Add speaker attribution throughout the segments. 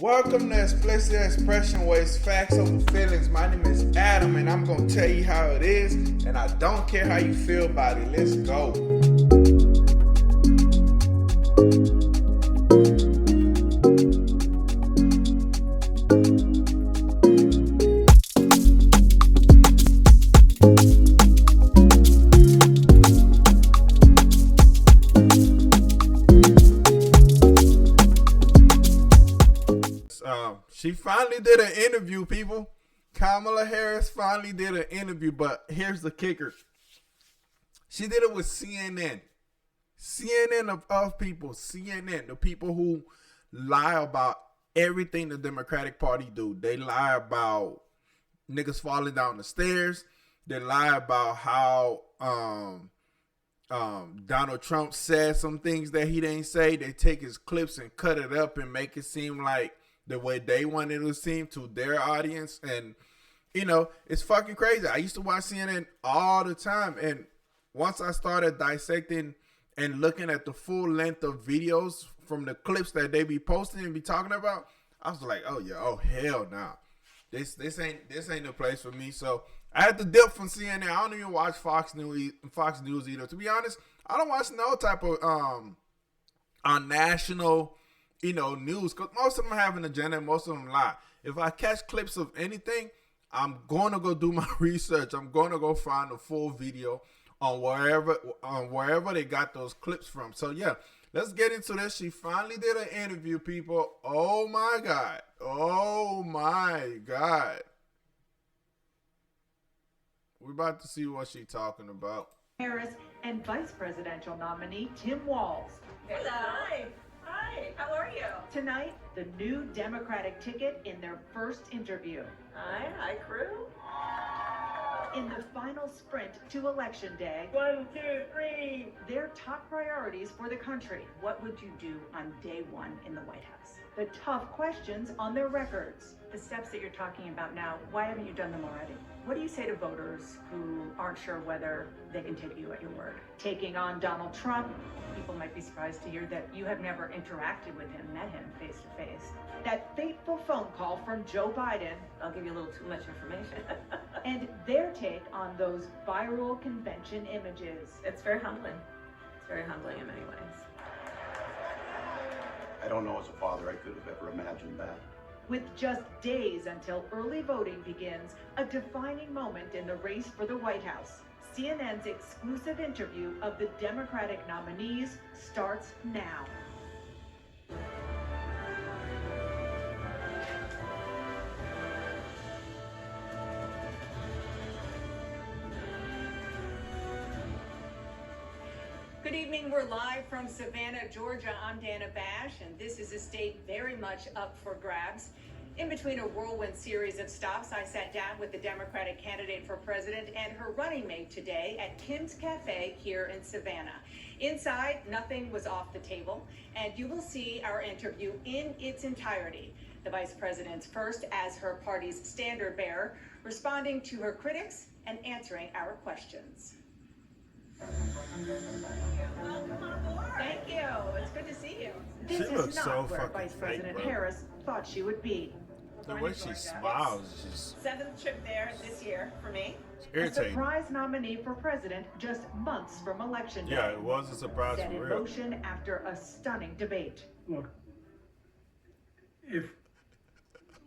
Speaker 1: Welcome to Explicit Expression, where it's facts over feelings. My name is Adam, and I'm going to tell you how it is, and I don't care how you feel about it. Let's go. She finally did an interview, people. Kamala Harris finally did an interview, but here's the kicker. She did it with CNN. CNN of people. CNN, the people who lie about everything the Democratic Party do. They lie about niggas falling down the stairs. They lie about how Donald Trump said some things that he didn't say. They take his clips and cut it up and make it seem like the way they wanted it to seem to their audience. And, you know, it's fucking crazy. I used to watch CNN all the time. And once I started dissecting and looking at the full length of videos from the clips that they be posting and be talking about, I was like, oh yeah, oh hell nah. This ain't the place for me. So I had to dip from CNN. I don't even watch Fox News either. To be honest, I don't watch no type of national news, because most of them have an agenda and most of them lie. If I catch clips of anything, I'm going to go do my research. I'm going to go find the full video on wherever they got those clips from. So yeah, let's get into this. She finally did an interview, people. Oh my God. Oh my God. We're about to see what she's talking about.
Speaker 2: Harris and vice presidential nominee Tim Walz.
Speaker 3: Hello. Hi, how are you?
Speaker 2: Tonight, the new Democratic ticket in their first interview.
Speaker 3: Hi, crew.
Speaker 2: In the final sprint to Election Day,
Speaker 3: 1, 2, 3.
Speaker 2: their top priorities for the country.
Speaker 4: What would you do on day one in the White House?
Speaker 2: The tough questions on their records.
Speaker 4: The steps that you're talking about now, why haven't you done them already? What do you say to voters who aren't sure whether they can take you at your word?
Speaker 2: Taking on Donald Trump.
Speaker 4: People might be surprised to hear that you have never interacted with him, met him face to face.
Speaker 2: That fateful phone call from Joe Biden.
Speaker 3: I'll give you a little too much information.
Speaker 2: And their take on those viral convention images.
Speaker 3: It's very humbling. It's very humbling in many ways.
Speaker 5: I don't know as a father I could have ever imagined that.
Speaker 2: With just days until early voting begins, a defining moment in the race for the White House. CNN's exclusive interview of the Democratic nominees starts now.
Speaker 6: Good evening. We're live from Savannah, Georgia. I'm Dana Bash, and this is a state very much up for grabs. In between a whirlwind series of stops, I sat down with the Democratic candidate for president and her running mate today at Kim's Cafe here in Savannah. Inside, nothing was off the table, and you will see our interview in its entirety. The vice president's first as her party's standard bearer, responding to her critics and answering our questions. Thank you. It's good to see you.
Speaker 2: This
Speaker 1: She
Speaker 2: is
Speaker 1: looks so
Speaker 2: not where
Speaker 1: fucking
Speaker 2: Vice
Speaker 1: fake,
Speaker 2: President
Speaker 1: bro.
Speaker 2: Harris thought she would be.
Speaker 1: The way she smiles is just
Speaker 3: 7th trip there this year for me.
Speaker 2: A
Speaker 1: irritating.
Speaker 2: surprise nominee for president just months from Election Day.
Speaker 1: Yeah, it was a surprise
Speaker 2: Set
Speaker 1: for
Speaker 2: in
Speaker 1: real.
Speaker 2: motion after a stunning debate.
Speaker 7: Look, if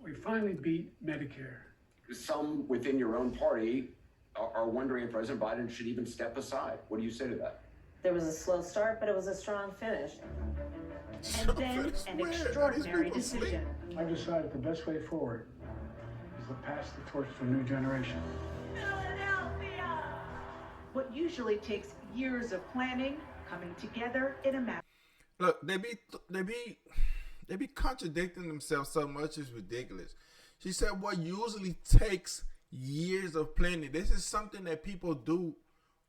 Speaker 7: we finally beat Medicare,
Speaker 5: Some within your own party are wondering if President Biden should even step aside. What do you say to that?
Speaker 3: There was a slow start, but it was a strong finish.
Speaker 2: And then an extraordinary decision.
Speaker 7: I've decided the best way forward is to pass the torch to a new generation.
Speaker 2: What usually takes years of planning, coming together in a matter.
Speaker 1: Look, they be contradicting themselves so much, it's ridiculous. She said what usually takes years of planning. This is something that people do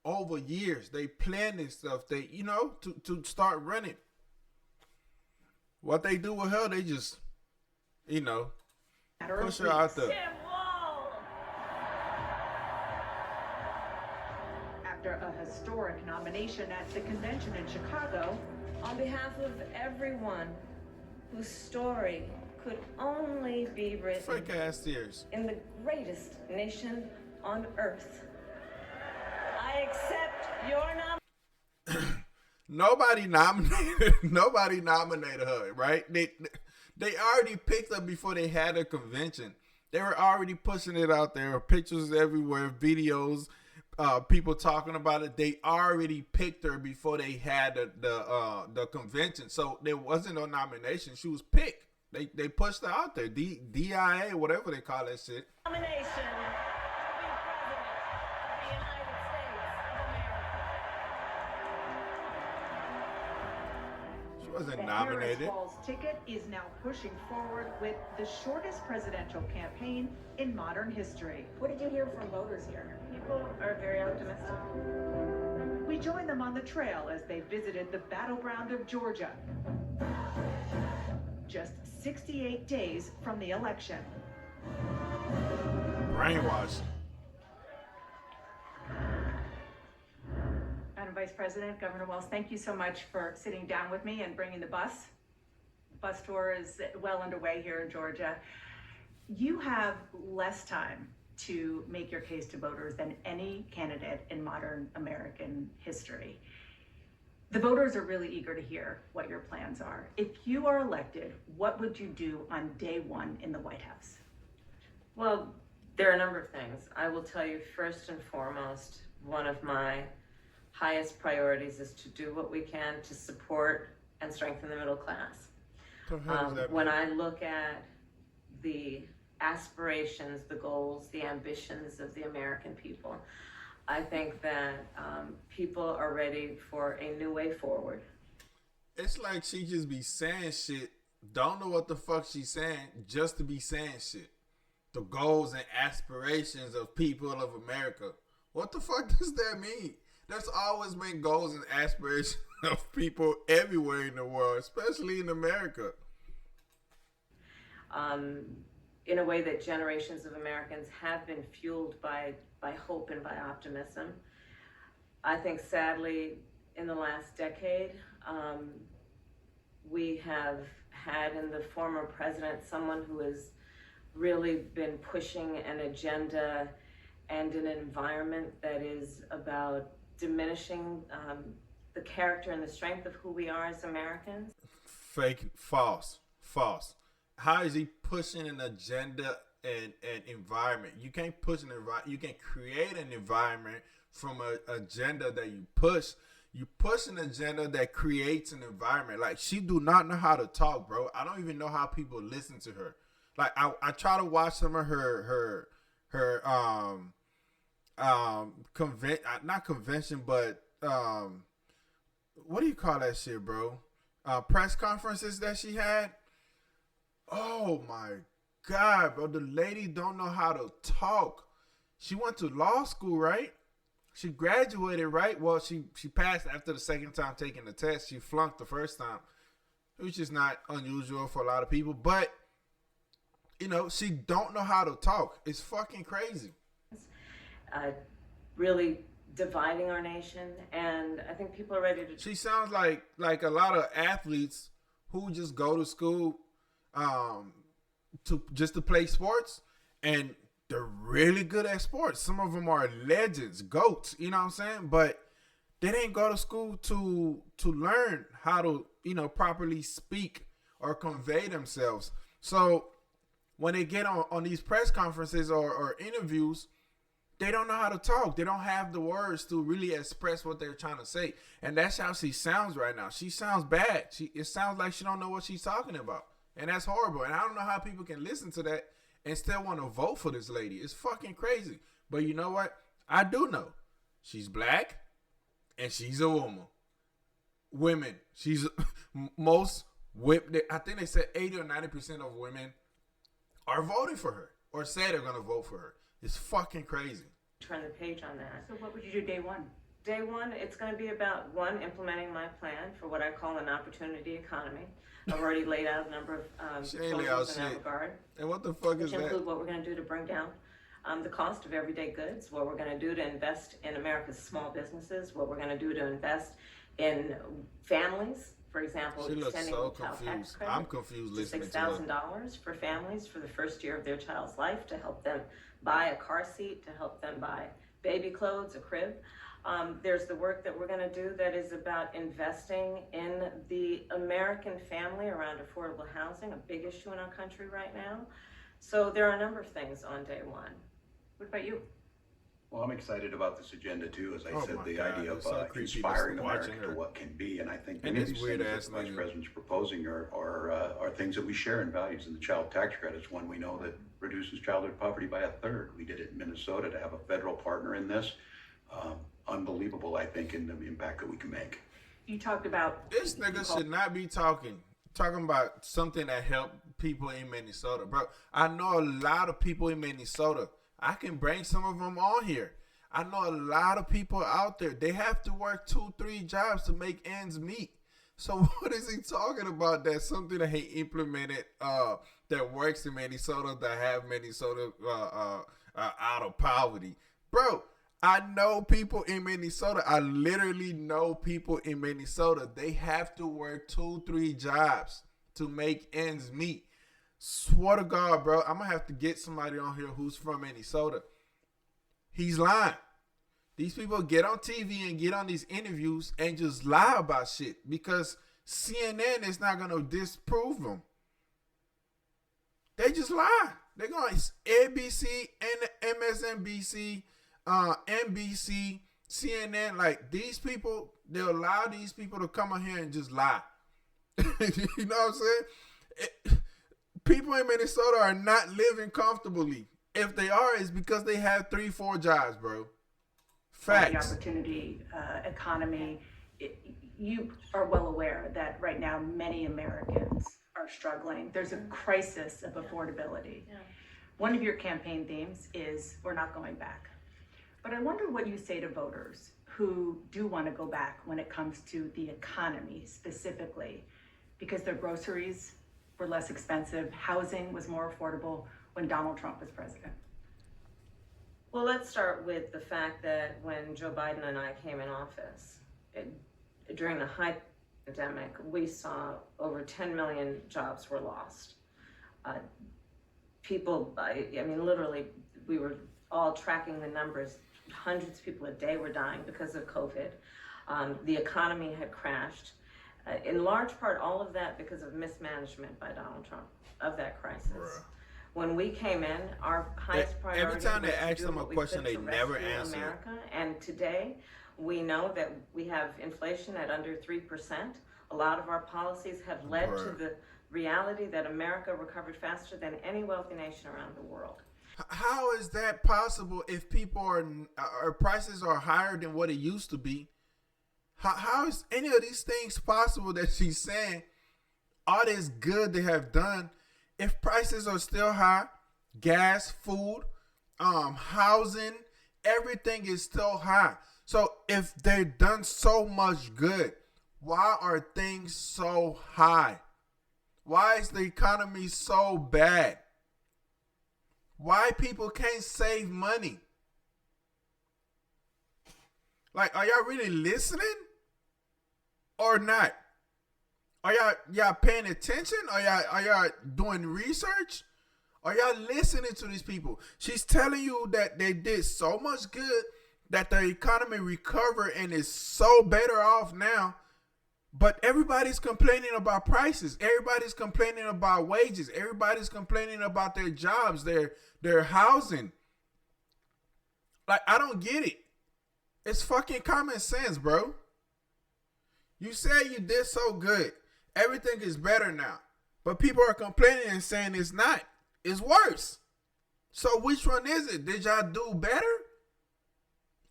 Speaker 1: over years. They plan this stuff. They, to start running. What they do with her, they just, push her out there.
Speaker 2: After a historic nomination at the convention in Chicago,
Speaker 3: On behalf of everyone whose story could only be written
Speaker 1: Fake ass tears.
Speaker 3: in the greatest nation on earth. I accept your nomination.
Speaker 1: Nobody nominated. Nobody nominated her, right? They already picked her before they had a convention. They were already pushing it out there. Pictures everywhere, videos, people talking about it. They already picked her before they had the convention. So there wasn't no nomination. She was picked. They pushed her out there. DIA, whatever they call that shit.
Speaker 3: Nomination to be president of the United States of America.
Speaker 1: She wasn't
Speaker 2: The
Speaker 1: nominated.
Speaker 2: Harris Falls ticket is now pushing forward with the shortest presidential campaign in modern history.
Speaker 3: What did you hear from voters here? People are very optimistic.
Speaker 2: We join them on the trail as they visited the battleground of Georgia. Just 68 days from the election.
Speaker 1: Brainwashed.
Speaker 4: Madam Vice President, Governor Wells, thank you so much for sitting down with me and bringing the bus. Bus tour is well underway here in Georgia. You have less time to make your case to voters than any candidate in modern American history. The voters are really eager to hear what your plans are. If you are elected, what would you do on day one in the White House?
Speaker 3: Well, there are a number of things. I will tell you first and foremost, one of my highest priorities is to do what we can to support and strengthen the middle class. When I look at the aspirations, the goals, the ambitions of the American people, I think that people are ready for a new way forward.
Speaker 1: It's like she just be saying shit, don't know what the fuck she's saying, just to be saying shit. The goals and aspirations of people of America. What the fuck does that mean? There's always been goals and aspirations of people everywhere in the world, especially in America.
Speaker 3: In a way that generations of Americans have been fueled by hope and by optimism. I think sadly in the last decade, we have had in the former president someone who has really been pushing an agenda and an environment that is about diminishing the character and the strength of who we are as Americans.
Speaker 1: Fake, false. How is he pushing an agenda and an environment? You can't push an environment. You can create an environment from an agenda that you push. You push an agenda that creates an environment. Like, she do not know how to talk, bro. I don't even know how people listen to her. Like, I try to watch some of her not convention, but what do you call that shit, bro? Press conferences that she had. Oh my God, bro. The lady don't know how to talk. She went to law school, right? She graduated, right? Well, she passed after the second time taking the test. She flunked the first time, which is not unusual for a lot of people. But, you know, she don't know how to talk. It's fucking crazy.
Speaker 3: Really dividing our nation, and I think people are ready to...
Speaker 1: She sounds like a lot of athletes who just go to school to play sports, and they're really good at sports. Some of them are legends, goats, you know what I'm saying? But they didn't go to school to learn how to, you know, properly speak or convey themselves. So when they get on these press conferences or interviews, they don't know how to talk. They don't have the words to really express what they're trying to say. And that's how she sounds right now. She sounds bad. It sounds like she don't know what she's talking about. And that's horrible. And I don't know how people can listen to that and still want to vote for this lady. It's fucking crazy. But you know what? I do know. She's black and she's a woman. Women. She's most I think they said 80 or 90% of women are voting for her or say they're going to vote for her. It's fucking crazy.
Speaker 3: Turn the page on that.
Speaker 4: So what would you do day one?
Speaker 3: Day one, it's going to be about, one, implementing my plan for what I call an opportunity economy. I've already laid out a number of proposals in that regard.
Speaker 1: And what the fuck is that?
Speaker 3: Which include what we're going to do to bring down the cost of everyday goods, what we're going to do to invest in America's small businesses, what we're going to do to invest in families For example,
Speaker 1: She looks
Speaker 3: extending
Speaker 1: so
Speaker 3: the child tax
Speaker 1: confused.
Speaker 3: credit
Speaker 1: I'm confused
Speaker 3: to
Speaker 1: listening to her.
Speaker 3: $6,000 for families for the first year of their child's life, to help them buy a car seat, to help them buy baby clothes, a crib. There's the work that we're going to do that is about investing in the American family around affordable housing, a big issue in our country right now. So there are a number of things on day one.
Speaker 4: What about you?
Speaker 8: Well, I'm excited about this agenda too, as I
Speaker 1: Oh
Speaker 8: said,
Speaker 1: my
Speaker 8: the
Speaker 1: God,
Speaker 8: idea
Speaker 1: it's
Speaker 8: of
Speaker 1: so creepy
Speaker 8: inspiring
Speaker 1: just watching
Speaker 8: America to
Speaker 1: her.
Speaker 8: what can be, and I think
Speaker 1: And
Speaker 8: many of
Speaker 1: this
Speaker 8: these things
Speaker 1: weird-ass
Speaker 8: that the Vice
Speaker 1: nigga.
Speaker 8: President's proposing are things that we share in values. And the child tax credit's one we know that reduces childhood poverty by 1/3. We did it in Minnesota to have a federal partner in this. Unbelievable, I think, in the impact that we can make.
Speaker 4: You talked about
Speaker 1: This nigga should not be talking about something that helped people in Minnesota, bro. I know a lot of people in Minnesota. I can bring some of them on here. I know a lot of people out there. They have to work 2-3 jobs to make ends meet. So what is he talking about? That's something that he implemented that works in Minnesota, that have Minnesota out of poverty, bro. I know people in Minnesota. I literally know people in Minnesota. They have to work 2-3 jobs to make ends meet. Swear to God, bro. I'm going to have to get somebody on here who's from Minnesota. He's lying. These people get on TV and get on these interviews and just lie about shit because CNN is not going to disprove them. They just lie. They're going to ABC, MSNBC, NBC, CNN, like these people, they'll allow these people to come on here and just lie. You know what I'm saying? People in Minnesota are not living comfortably. If they are, it's because they have 3-4 jobs, bro. Facts.
Speaker 4: the opportunity economy. You are well aware that right now many Americans are struggling. There's a crisis of affordability.
Speaker 3: Yeah.
Speaker 4: One of your campaign themes is we're not going back. But I wonder what you say to voters who do want to go back when it comes to the economy specifically, because their groceries were less expensive, housing was more affordable when Donald Trump was president.
Speaker 3: Well, let's start with the fact that when Joe Biden and I came in office, during the height of the pandemic, we saw over 10 million jobs were lost. People, I mean, literally, we were all tracking the numbers. Hundreds of people a day were dying because of COVID. The economy had crashed. In large part, all of that because of mismanagement by Donald Trump of that crisis.
Speaker 1: Bruh.
Speaker 3: When we came in, our highest priority
Speaker 1: Every time they
Speaker 3: was to
Speaker 1: ask
Speaker 3: do
Speaker 1: them a
Speaker 3: what we
Speaker 1: question,
Speaker 3: could
Speaker 1: they
Speaker 3: to
Speaker 1: never
Speaker 3: rescue
Speaker 1: answer it.
Speaker 3: America. And today, we know that we have inflation at under 3%. A lot of our policies have led to
Speaker 1: Bruh.
Speaker 3: the reality that America recovered faster than any wealthy nation around the world.
Speaker 1: How is that possible if people are prices are higher than what it used to be? How is any of these things possible that she's saying? All this good they have done, if prices are still high, gas, food, housing, everything is still high. So if they've done so much good, why are things so high? Why is the economy so bad? Why people can't save money? Like, are y'all really listening or not? Are y'all paying attention? Are y'all doing research? Are y'all listening to these people? She's telling you that they did so much good that the economy recovered and is so better off now. But everybody's complaining about prices. Everybody's complaining about wages. Everybody's complaining about their jobs, their housing. Like, I don't get it. It's fucking common sense, bro. You said you did so good. Everything is better now. But people are complaining and saying it's not. It's worse. So which one is it? Did y'all do better?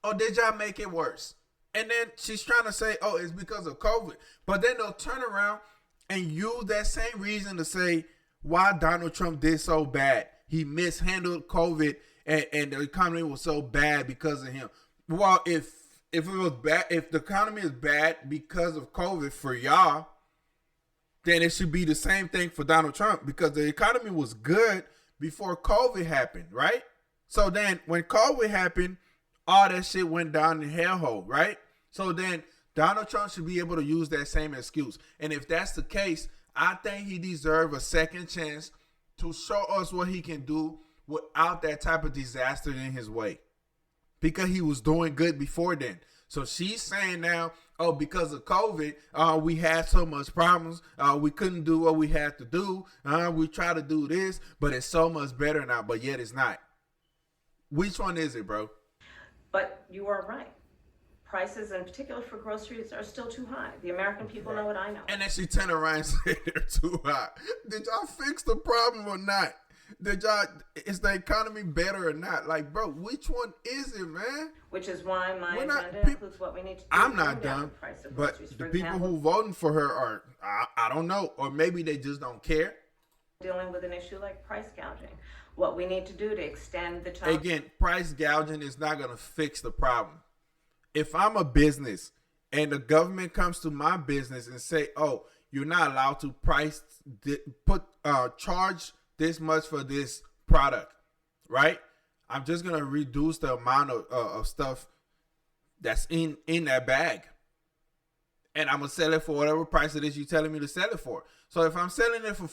Speaker 1: Or did y'all make it worse? And then she's trying to say, oh, it's because of COVID. But then they'll turn around and use that same reason to say why Donald Trump did so bad. He mishandled COVID and the economy was so bad because of him. Well, if it was bad, if the economy is bad because of COVID for y'all, then it should be the same thing for Donald Trump because the economy was good before COVID happened, right? So then when COVID happened, all that shit went down the hellhole, right? So then Donald Trump should be able to use that same excuse. And if that's the case, I think he deserves a second chance to show us what he can do without that type of disaster in his way. Because he was doing good before then. So she's saying now, oh, because of COVID, we had so much problems. We couldn't do what we had to do. We try to do this, but it's so much better now, but yet it's not. Which one is it, bro?
Speaker 3: But you are right. Prices, in particular for groceries, are still too high. The American people know what I know.
Speaker 1: And then she turned around and said they're too high. Did y'all fix the problem or not? Is the economy better or not? Like, bro, which one is it, man?
Speaker 3: Which is why my agenda includes what we need to do.
Speaker 1: I'm not done, but the people who voting for her are, I don't know, or maybe they just don't care.
Speaker 3: Dealing with an issue like price gouging. What we need to do to extend the time.
Speaker 1: Again, price gouging is not going to fix the problem. If I'm a business and the government comes to my business and say, oh, you're not allowed to charge this much for this product, right? I'm just going to reduce the amount of stuff that's in that bag. And I'm going to sell it for whatever price it is you're telling me to sell it for. So if I'm selling it for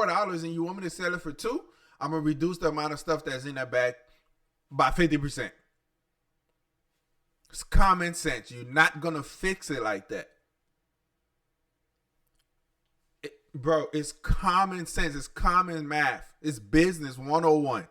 Speaker 1: $4 and you want me to sell it for $2, I'm going to reduce the amount of stuff that's in that bag by 50%. It's common sense. You're not going to fix it like that. Bro, it's common sense. It's common math. It's business 101.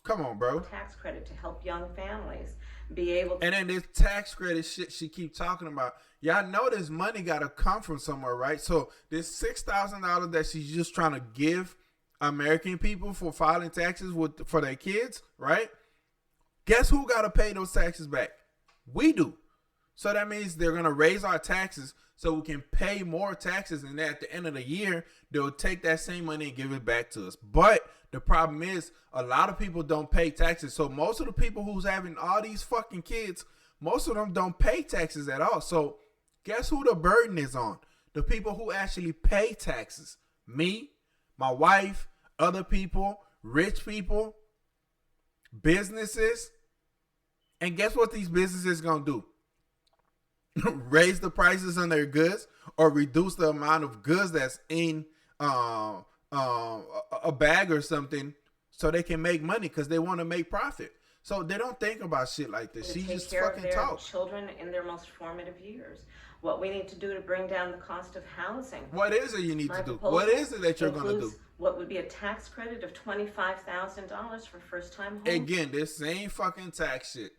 Speaker 1: Come on, bro.
Speaker 3: Tax credit to help young families be able to.
Speaker 1: And then this tax credit shit she keep talking about. Y'all know this money got to come from somewhere, right? So this $6,000 that she's just trying to give American people for filing taxes for their kids, right? Guess who got to pay those taxes back? We do. So that means they're going to raise our taxes so we can pay more taxes. And then at the end of the year, they'll take that same money and give it back to us. But the problem is a lot of people don't pay taxes. So most of the people who's having all these fucking kids, most of them don't pay taxes at all. So guess who the burden is on? The people who actually pay taxes. Me, my wife, other people, rich people, businesses. And guess what these businesses going to do? Raise the prices on their goods or reduce the amount of goods that's in a bag or something so they can make money because they want to make profit. So they don't think about shit like this. She just fucking talks.
Speaker 3: Children in their most formative years. What we need to do to bring down the cost of housing.
Speaker 1: What is it you need to do? What is it that you're going to do?
Speaker 3: What would be a tax credit of $25,000 for first-time homes?
Speaker 1: Again, this same fucking tax shit.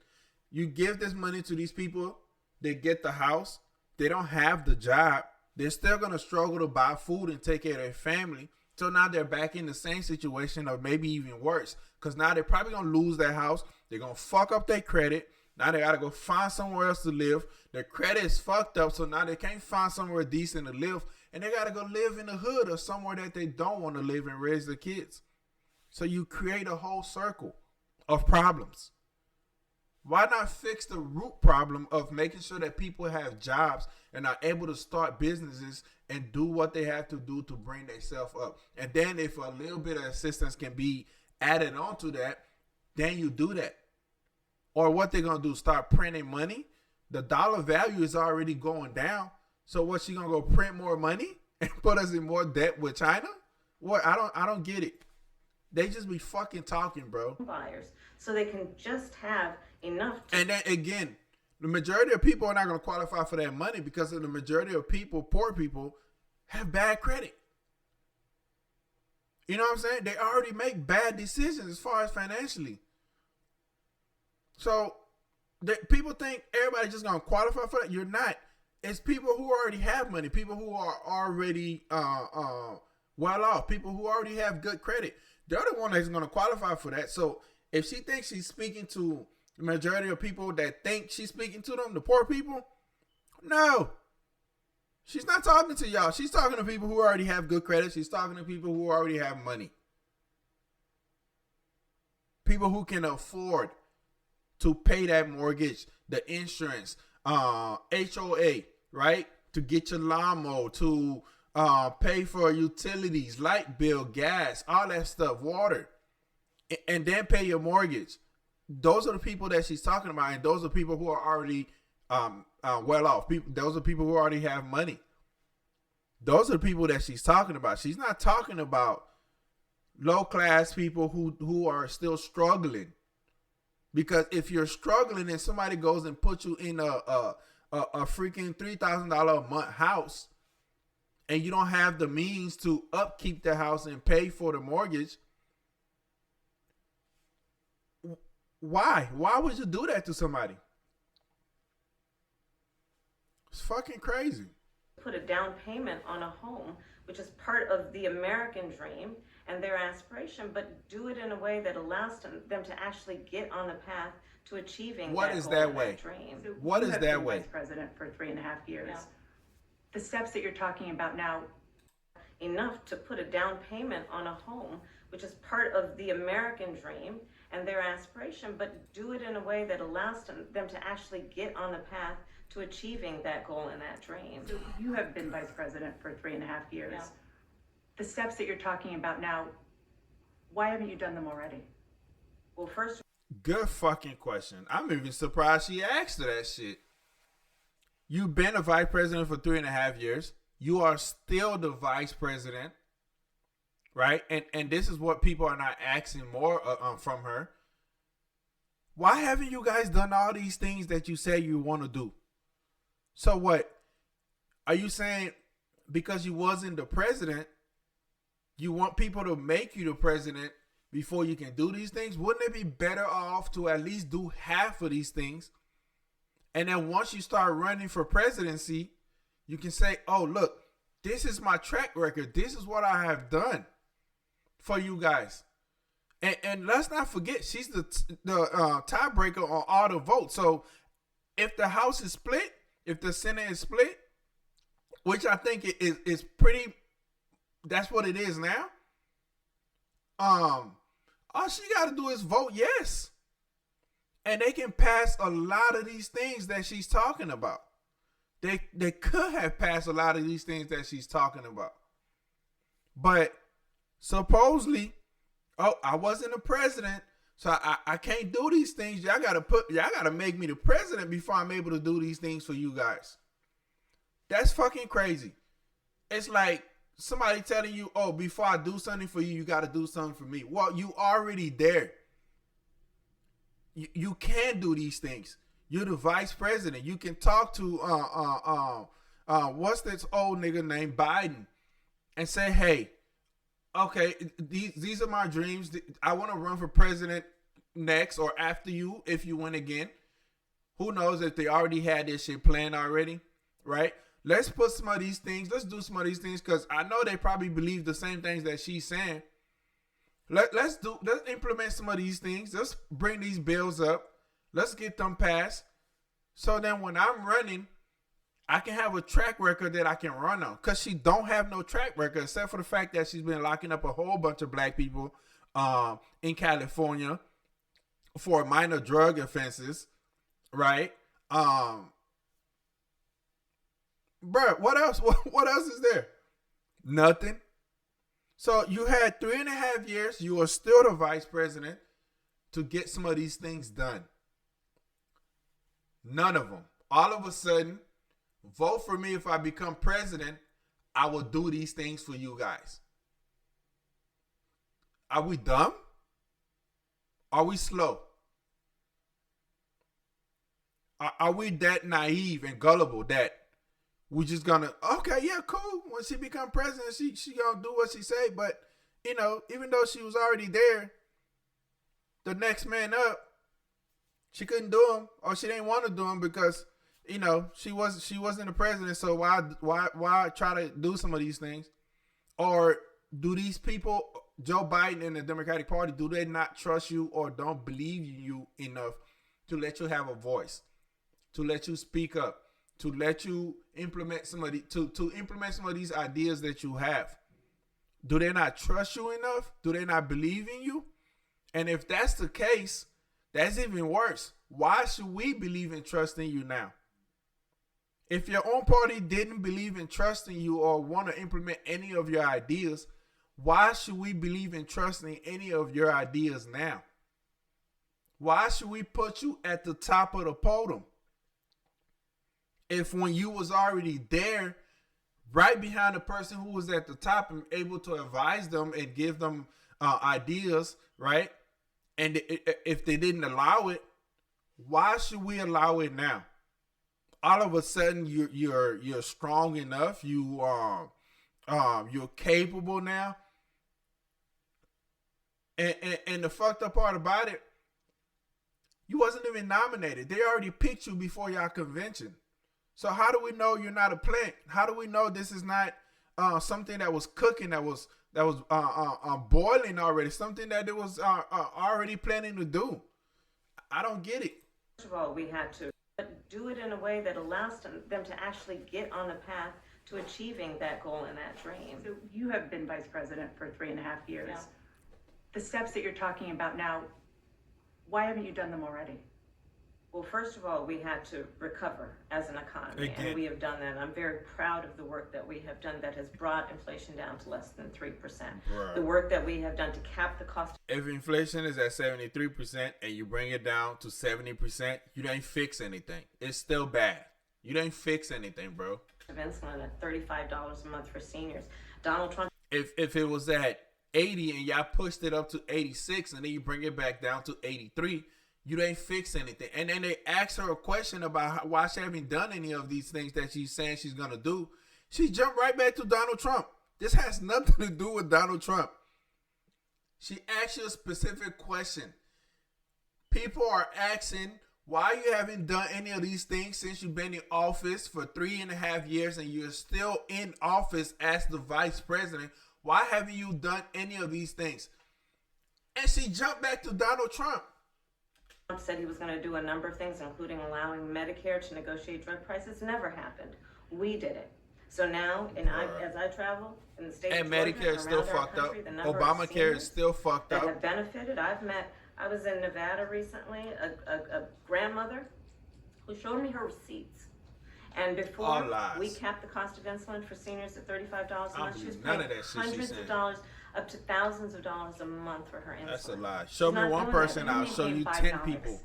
Speaker 1: You give this money to these people. They get the house. They don't have the job. They're still going to struggle to buy food and take care of their family. So now they're back in the same situation or maybe even worse. Because now they're probably going to lose their house. They're going to fuck up their credit. Now they got to go find somewhere else to live. Their credit is fucked up. So now they can't find somewhere decent to live. And they got to go live in the hood or somewhere that they don't want to live and raise their kids. So you create a whole circle of problems. Why not fix the root problem of making sure that people have jobs and are able to start businesses and do what they have to do to bring themselves up? And then if a little bit of assistance can be added on to that, then you do that. Or what they're going to do, start printing money? The dollar value is already going down. So what, she going to go print more money and put us in more debt with China? What? I don't get it. They just be fucking talking, bro.
Speaker 3: Buyers, so they can just have enough.
Speaker 1: And then again, the majority of people are not going to qualify for that money because of the majority of people, poor people, have bad credit. You know what I'm saying? They already make bad decisions as far as financially. So people think everybody's just going to qualify for that. You're not. It's people who already have money, people who are already well off, people who already have good credit. They're the one that's going to qualify for that. So if she thinks she's speaking to the majority of people that think she's speaking to them, the poor people, no. She's not talking to y'all. She's talking to people who already have good credit. She's talking to people who already have money. People who can afford to pay that mortgage, the insurance, HOA, right? To get your lawnmower, to pay for utilities, light bill, gas, all that stuff, water, and then pay your mortgage. Those are the people that she's talking about, and those are people who are already well off people. Those are people who already have money. Those are the people that she's talking about. She's not talking about low class people who are still struggling. Because if you're struggling and somebody goes and puts you in a freaking $3,000 a month house, and you don't have the means to upkeep the house and pay for the mortgage, why? Why would you do that to somebody? It's fucking crazy.
Speaker 3: Put a down payment on a home, which is part of the American dream and their aspiration, but do it in a way that allows them to actually get on the path to achieving
Speaker 1: what
Speaker 3: that
Speaker 1: is
Speaker 3: goal
Speaker 1: that
Speaker 3: and
Speaker 1: way?
Speaker 3: that dream.
Speaker 4: So
Speaker 1: What
Speaker 4: you
Speaker 1: is
Speaker 4: have
Speaker 1: that
Speaker 4: been
Speaker 1: way?
Speaker 4: Vice President for 3.5 years.
Speaker 3: Yeah.
Speaker 4: The steps that you're talking about now,
Speaker 3: Enough to put a down payment on a home, which is part of the American dream and their aspiration, but do it in a way that allows them to actually get on the path to achieving that goal and that dream.
Speaker 4: so you have been Vice President for 3.5 years.
Speaker 3: Yeah.
Speaker 4: The steps that you're talking about now, why haven't you done them already?
Speaker 3: Well, first,
Speaker 1: Good fucking question. I'm even surprised she asked her that shit. You've been a vice president for 3.5 years. You are still the vice president, right? And this is what people are not asking more from her. Why haven't you guys done all these things that you say you want to do? So what? Are you saying because you wasn't the president, you want people to make you the president before you can do these things? Wouldn't it be better off to at least do half of these things? And then once you start running for presidency, you can say, oh, look, this is my track record. This is what I have done for you guys. And let's not forget, she's the tiebreaker on all the votes. So if the House is split, if the Senate is split, which I think is pretty, that's what it is now. All she got to do is vote yes. And they can pass a lot of these things that she's talking about. They could have passed a lot of these things that she's talking about. But supposedly, oh, I wasn't a president, so I can't do these things. Y'all gotta make me the president before I'm able to do these things for you guys. That's fucking crazy. It's like somebody telling you, oh, before I do something for you, you gotta do something for me. Well, you already there. You can do these things. You're the vice president. You can talk to what's this old nigga named Biden and say, hey, okay, these are my dreams. I want to run for president next or after you if you win again. Who knows if they already had this shit planned already, right? Let's put some of these things. Let's do some of these things because I know they probably believe the same things that she's saying. Let's implement some of these things. Let's bring these bills up. Let's get them passed. So then when I'm running, I can have a track record that I can run on. Because she don't have no track record except for the fact that she's been locking up a whole bunch of black people in California for minor drug offenses, right? Bruh, what else? What else is there? Nothing. So you had 3.5 years. You are still the vice president to get some of these things done. None of them. All of a sudden, vote for me if I become president. I will do these things for you guys. Are we dumb? Are we slow? Are we that naive and gullible that we just gonna, okay, yeah, cool. When she become president, she gonna do what she say. But, you know, even though she was already there, the next man up, she couldn't do them, or she didn't want to do them because, you know, she wasn't the president. So why try to do some of these things? Or do these people, Joe Biden and the Democratic Party, do they not trust you or don't believe in you enough to let you have a voice, to let you speak up, to let you implement some of to implement some of these ideas that you have? Do they not trust you enough? Do they not believe in you? And if that's the case, that's even worse. Why should we believe and trust in you now? If your own party didn't believe and trust in you or want to implement any of your ideas, why should we believe and trust in any of your ideas now? Why should we put you at the top of the podium? if when you was already there, right behind the person who was at the top and able to advise them and give them ideas, right? And if they didn't allow it, why should we allow it now? All of a sudden, you're strong enough. You're capable now. And the fucked up part about it, you wasn't even nominated. They already picked you before y'all convention. So how do we know you're not a plant? How do we know this is not something that was cooking, that was boiling already, something that it was already planning to do? I don't get it.
Speaker 3: First of all, we had to do it in a way that allows them to actually get on the path to achieving that goal and that dream.
Speaker 4: So you have been vice president for 3.5 years.
Speaker 3: Yeah.
Speaker 4: The steps that you're talking about now, why haven't you done them already?
Speaker 3: Well, first of all, we had to recover as an economy, and we have done that. I'm very proud of the work that we have done that has brought inflation down to less than 3%. Right. The work that we have done to cap the cost.
Speaker 1: If inflation is at 73% and you bring it down to 70%, you didn't fix anything. It's still bad. You didn't fix anything, bro.
Speaker 3: Of insulin at $35 a month for seniors. Donald Trump.
Speaker 1: If it was at 80 and y'all pushed it up to 86 and then you bring it back down to 83, you didn't fix anything. And then they asked her a question about why she haven't done any of these things that she's saying she's going to do. She jumped right back to Donald Trump. This has nothing to do with Donald Trump. She asked you a specific question. People are asking why you haven't done any of these things since you've been in office for 3.5 years and you're still in office as the vice president. Why haven't you done any of these things? And she jumped back to Donald Trump.
Speaker 3: Trump said he was going to do a number of things, including allowing Medicare to negotiate drug prices. Never happened. We did it. So now, as I travel in the state
Speaker 1: and
Speaker 3: of Georgia,
Speaker 1: Medicare is still fucked up. Obamacare is still fucked up.
Speaker 3: That have benefited. I was in Nevada recently, a grandmother who showed me her receipts. And before we capped the cost of insulin for seniors at $35 a month, she was paying hundreds of dollars, up to thousands of dollars a month for her insulin.
Speaker 1: That's a lie. Show me one person, I'll show you 10 people.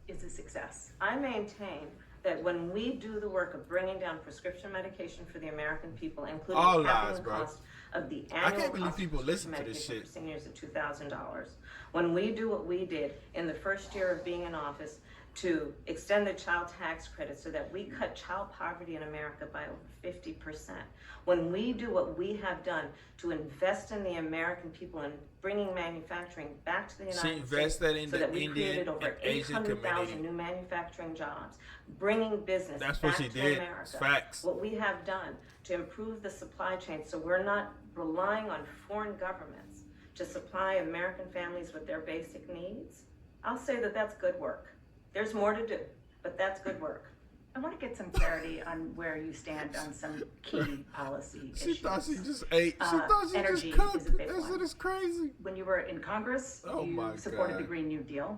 Speaker 4: Is a success.
Speaker 3: I maintain that when we do the work of bringing down prescription medication for the American people, including capping the cost of the annual
Speaker 1: I can't believe
Speaker 3: cost
Speaker 1: people
Speaker 3: of
Speaker 1: listen to this
Speaker 3: medication
Speaker 1: shit.
Speaker 3: for seniors at $2,000, when we do what we did in the first year of being in office to extend the child tax credit so that we cut child poverty in America by over 50%. When we do what we have done to invest in the American people and bringing manufacturing back to the United States so that we created over 800,000 new manufacturing jobs, bringing business back to America.
Speaker 1: Facts.
Speaker 3: What we have done to improve the supply chain so we're not relying on foreign governments to supply American families with their basic needs, I'll say that that's good work. There's more to do, but that's good work.
Speaker 4: I want to get some clarity on where you stand on some key policy issues.
Speaker 1: She thought she just ate. She thought she
Speaker 4: energy
Speaker 1: just cooked.
Speaker 4: is a big
Speaker 1: This
Speaker 4: one.
Speaker 1: is crazy.
Speaker 4: When you were in Congress, you supported
Speaker 1: God.
Speaker 4: the Green New Deal.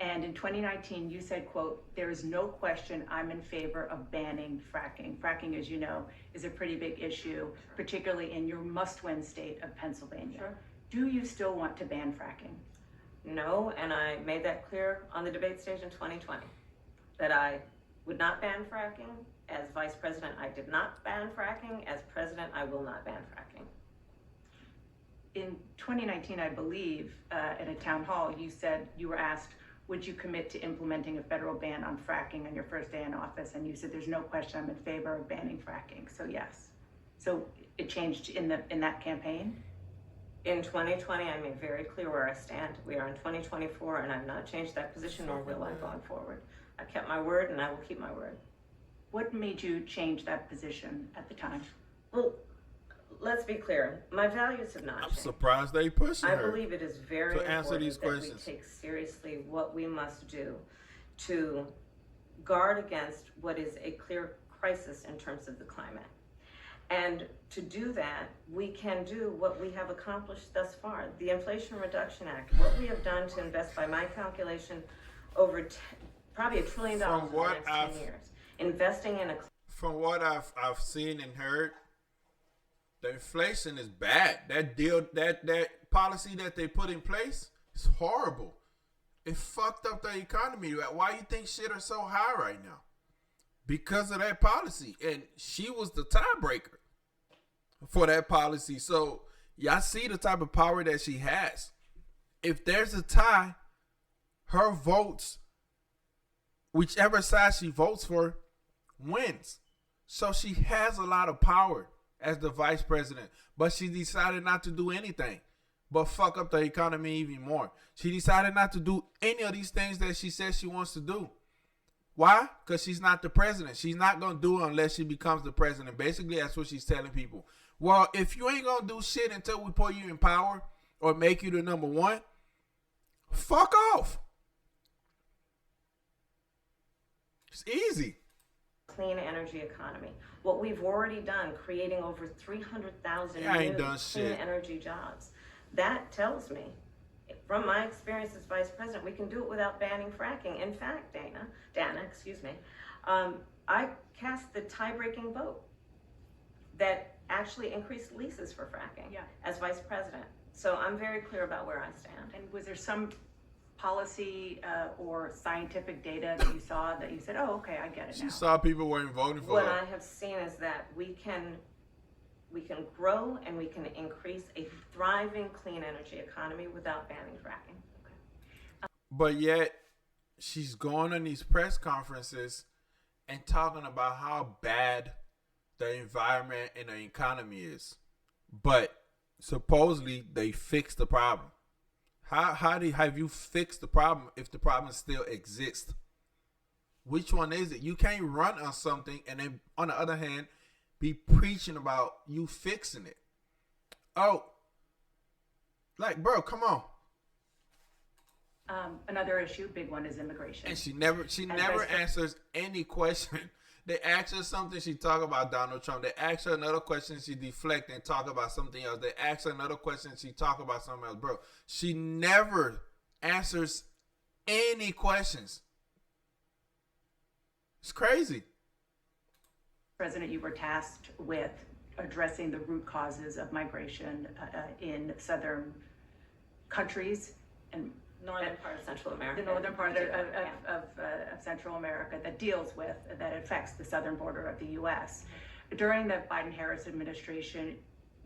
Speaker 4: And in 2019, you said, quote, "There is no question I'm in favor of banning fracking." Fracking, as you know, is a pretty big issue, particularly in your must-win state of Pennsylvania.
Speaker 3: Sure.
Speaker 4: Do you still want to ban fracking?
Speaker 3: No, and I made that clear on the debate stage in 2020, that I would not ban fracking. As vice president, I did not ban fracking. As president, I will not ban fracking.
Speaker 4: In 2019, I believe, at a town hall, you said you were asked, would you commit to implementing a federal ban on fracking on your first day in office? And you said, there's no question I'm in favor of banning fracking. So yes. So it changed in that campaign?
Speaker 3: In 2020, I made very clear where I stand. We are in 2024, and I've not changed that position, nor will I going forward. I kept my word, and I will keep my word.
Speaker 4: What made you change that position at the time?
Speaker 3: Well, let's be clear. My values have not changed.
Speaker 1: I'm surprised they pushing her.
Speaker 3: I believe it is very important that we take seriously what we must do to guard against what is a clear crisis in terms of the climate. And to do that, we can do what we have accomplished thus far. The Inflation Reduction Act, what we have done to invest, by my calculation, over probably $1 trillion in the next 10 years. Investing in a...
Speaker 1: From what I've seen and heard, the inflation is bad. That deal, that policy that they put in place is horrible. It fucked up the economy. Why you think shit are so high right now? because of that policy. And she was the tiebreaker for that policy. So y'all see the type of power that she has. If there's a tie, her votes, whichever side she votes for, wins. So she has a lot of power as the vice president. But she decided not to do anything but fuck up the economy even more. She decided not to do any of these things that she says she wants to do. Why? Because she's not the president. She's not going to do it unless she becomes the president. Basically, that's what she's telling people. Well, if you ain't going to do shit until we put you in power or make you the number one, fuck off. It's easy.
Speaker 3: Clean energy economy. What we've already done, creating over 300,000 new clean energy jobs. That tells me, from my experience as vice president, we can do it without banning fracking. In fact, Dana, I cast the tie-breaking vote that actually increased leases for fracking as vice president. So I'm very clear about where I stand.
Speaker 4: And was there some policy or scientific data that you saw that you said, oh, okay, I get it now?
Speaker 1: She saw people weren't voting for
Speaker 3: What
Speaker 1: her.
Speaker 3: I have seen is that we can grow and we can increase a thriving clean energy economy without banning fracking.
Speaker 1: But yet, she's going on these press conferences and talking about how bad the environment and the economy is. But supposedly, they fixed the problem. How have you fixed the problem if the problem still exists? Which one is it? You can't run on something and then, on the other hand, be preaching about you fixing it. Oh, like, bro, come on.
Speaker 4: Another issue, big one, is immigration.
Speaker 1: And she never answers any question. They ask her something, she talk about Donald Trump. They ask her another question, she deflect and talk about something else. They ask her another question, she talk about something else. Bro, she never answers any questions. It's crazy.
Speaker 4: President, you were tasked with addressing the root causes of migration in southern countries and
Speaker 3: northern part of Central America.
Speaker 4: The northern part of Central America that affects the southern border of the U.S. During the Biden-Harris administration,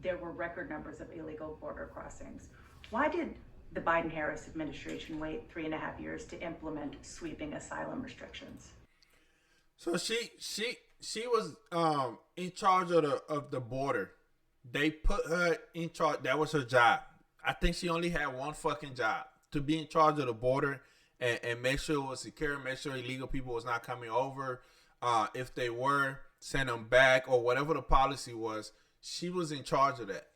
Speaker 4: there were record numbers of illegal border crossings. Why did the Biden-Harris administration wait 3.5 years to implement sweeping asylum restrictions?
Speaker 1: So she was in charge of the border. They put her in charge. That was her job. I think she only had one fucking job, to be in charge of the border and make sure it was secure, make sure illegal people was not coming over. If they were, send them back, or whatever the policy was. She was in charge of that.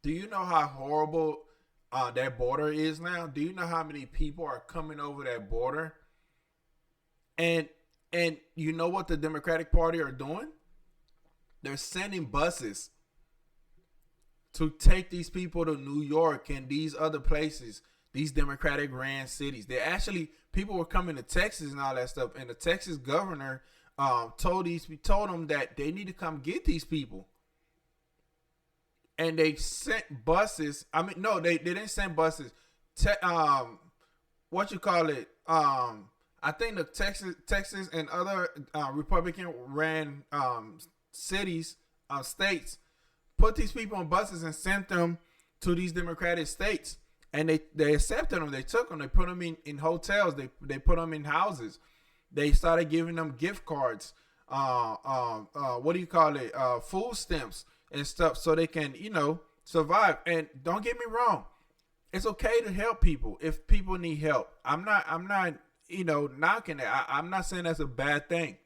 Speaker 1: Do you know how horrible that border is now? Do you know how many people are coming over that border? And you know what the Democratic Party are doing? They're sending buses to take these people to New York and these other places, these Democratic ran cities. People were coming to Texas and all that stuff. And the Texas governor told them that they need to come get these people. And they sent buses. I mean, no, they didn't send buses. I think the Texas and other Republican ran cities, states, put these people on buses and sent them to these Democratic states. And they accepted them. They took them. They put them in hotels. They put them in houses. They started giving them gift cards. Food stamps and stuff, so they can, survive. And don't get me wrong, it's okay to help people if people need help. I'm not knocking it. I'm not saying that's a bad thing,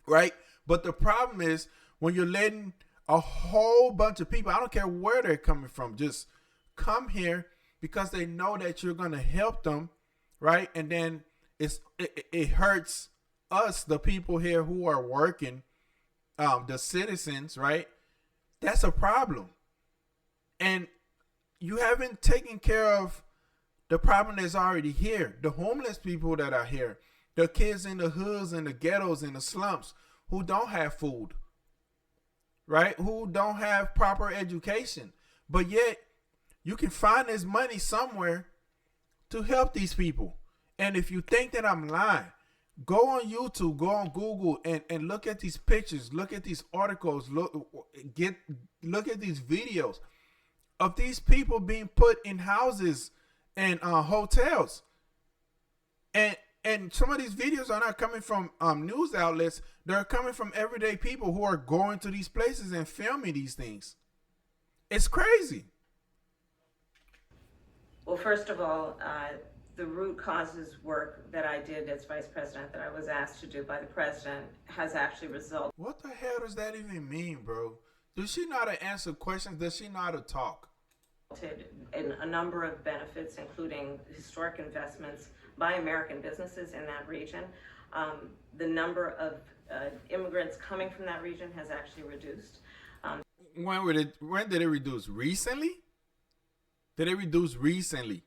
Speaker 1: right? But the problem is when you're letting a whole bunch of people, I don't care where they're coming from, just come here because they know that you're going to help them, right? And then it hurts us, the people here who are working, the citizens, right? That's a problem. And you haven't taken care of the problem that's already here. The homeless people that are here, the kids in the hoods and the ghettos and the slums who don't have food, right? Who don't have proper education. But yet you can find this money somewhere to help these people. And if you think that I'm lying, Go on YouTube, go on Google, and look at these pictures, look at these articles, look at these videos of these people being put in houses and hotels. And some of these videos are not coming from news outlets. They're coming from everyday people who are going to these places and filming these things. It's crazy.
Speaker 3: Well, first of all, the root causes work that I did as vice president, that I was asked to do by the president, has actually resulted.
Speaker 1: What the hell does that even mean, bro? Does she know how to answer questions? Does she know how to talk?
Speaker 3: In a number of benefits, including historic investments by American businesses in that region. The number of immigrants coming from that region has actually reduced.
Speaker 1: When did it reduce? Recently? Did it reduce recently?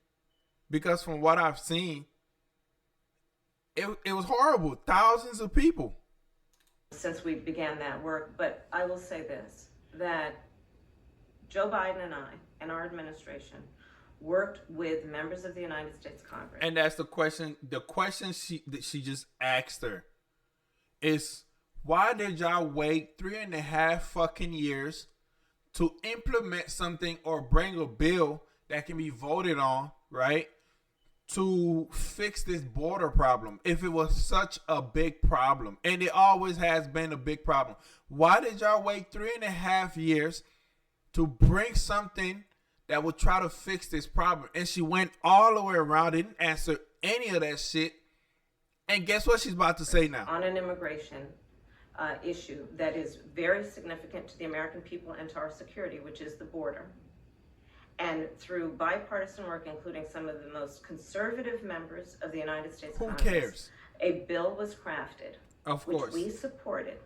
Speaker 1: Because from what I've seen, it was horrible. Thousands of people.
Speaker 3: Since we began that work, but I will say this, that Joe Biden and I and our administration worked with members of the United States Congress.
Speaker 1: And that's the question. The question she just asked her is, why did y'all wait 3.5 fucking years to implement something or bring a bill that can be voted on, right, to fix this border problem? If it was such a big problem, and it always has been a big problem, why did y'all wait 3.5 years to bring something that would try to fix this problem? And she went all the way around, didn't answer any of that shit. And guess what she's about to say now?
Speaker 3: On an immigration issue that is very significant to the American people and to our security, which is the border. And through bipartisan work, including some of the most conservative members of the United States Congress,
Speaker 1: cares?
Speaker 3: A bill was crafted,
Speaker 1: Of course.
Speaker 3: which we supported,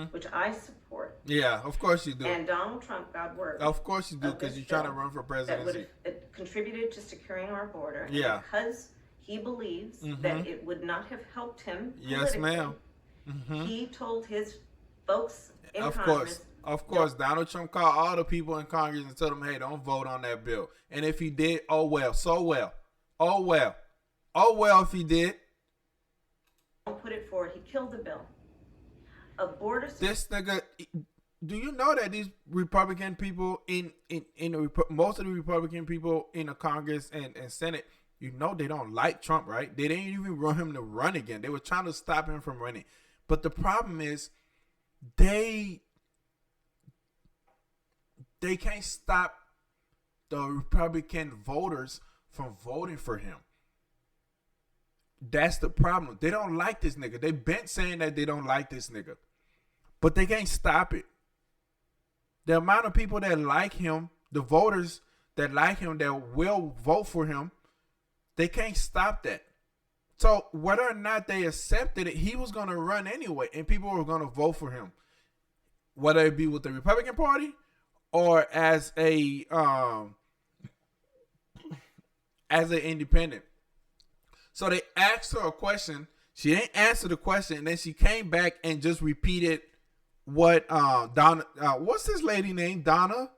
Speaker 3: which I support.
Speaker 1: Yeah, of course you do.
Speaker 3: And Donald Trump got word.
Speaker 1: Of course you do, because you're trying to run for
Speaker 3: That would
Speaker 1: presidency.
Speaker 3: have contributed to securing our border.
Speaker 1: Yeah.
Speaker 3: And because he believes that it would not have helped him
Speaker 1: Yes,
Speaker 3: politically,
Speaker 1: ma'am.
Speaker 3: he told his folks in
Speaker 1: Of
Speaker 3: Congress.
Speaker 1: course. Donald Trump called all the people in Congress and told them, hey, don't vote on that bill. And if he did, oh well, so well. Oh well. Oh well if he did.
Speaker 3: Don't put it forward. He killed the bill. A border.
Speaker 1: This nigga, do you know that these Republican people most of the Republican people in the Congress and Senate, you know they don't like Trump, right? They didn't even want him to run again. They were trying to stop him from running. But the problem is they can't stop the Republican voters from voting for him. That's the problem. They don't like this nigga. They've been saying that they don't like this nigga, but they can't stop it. The amount of people that like him, the voters that like him, that will vote for him, they can't stop that. So whether or not they accepted it, he was going to run anyway, and people were going to vote for him, whether it be with the Republican Party or as an independent. So they asked her a question. She didn't answer the question, and then she came back and just repeated what Donna, what's this lady name? Dana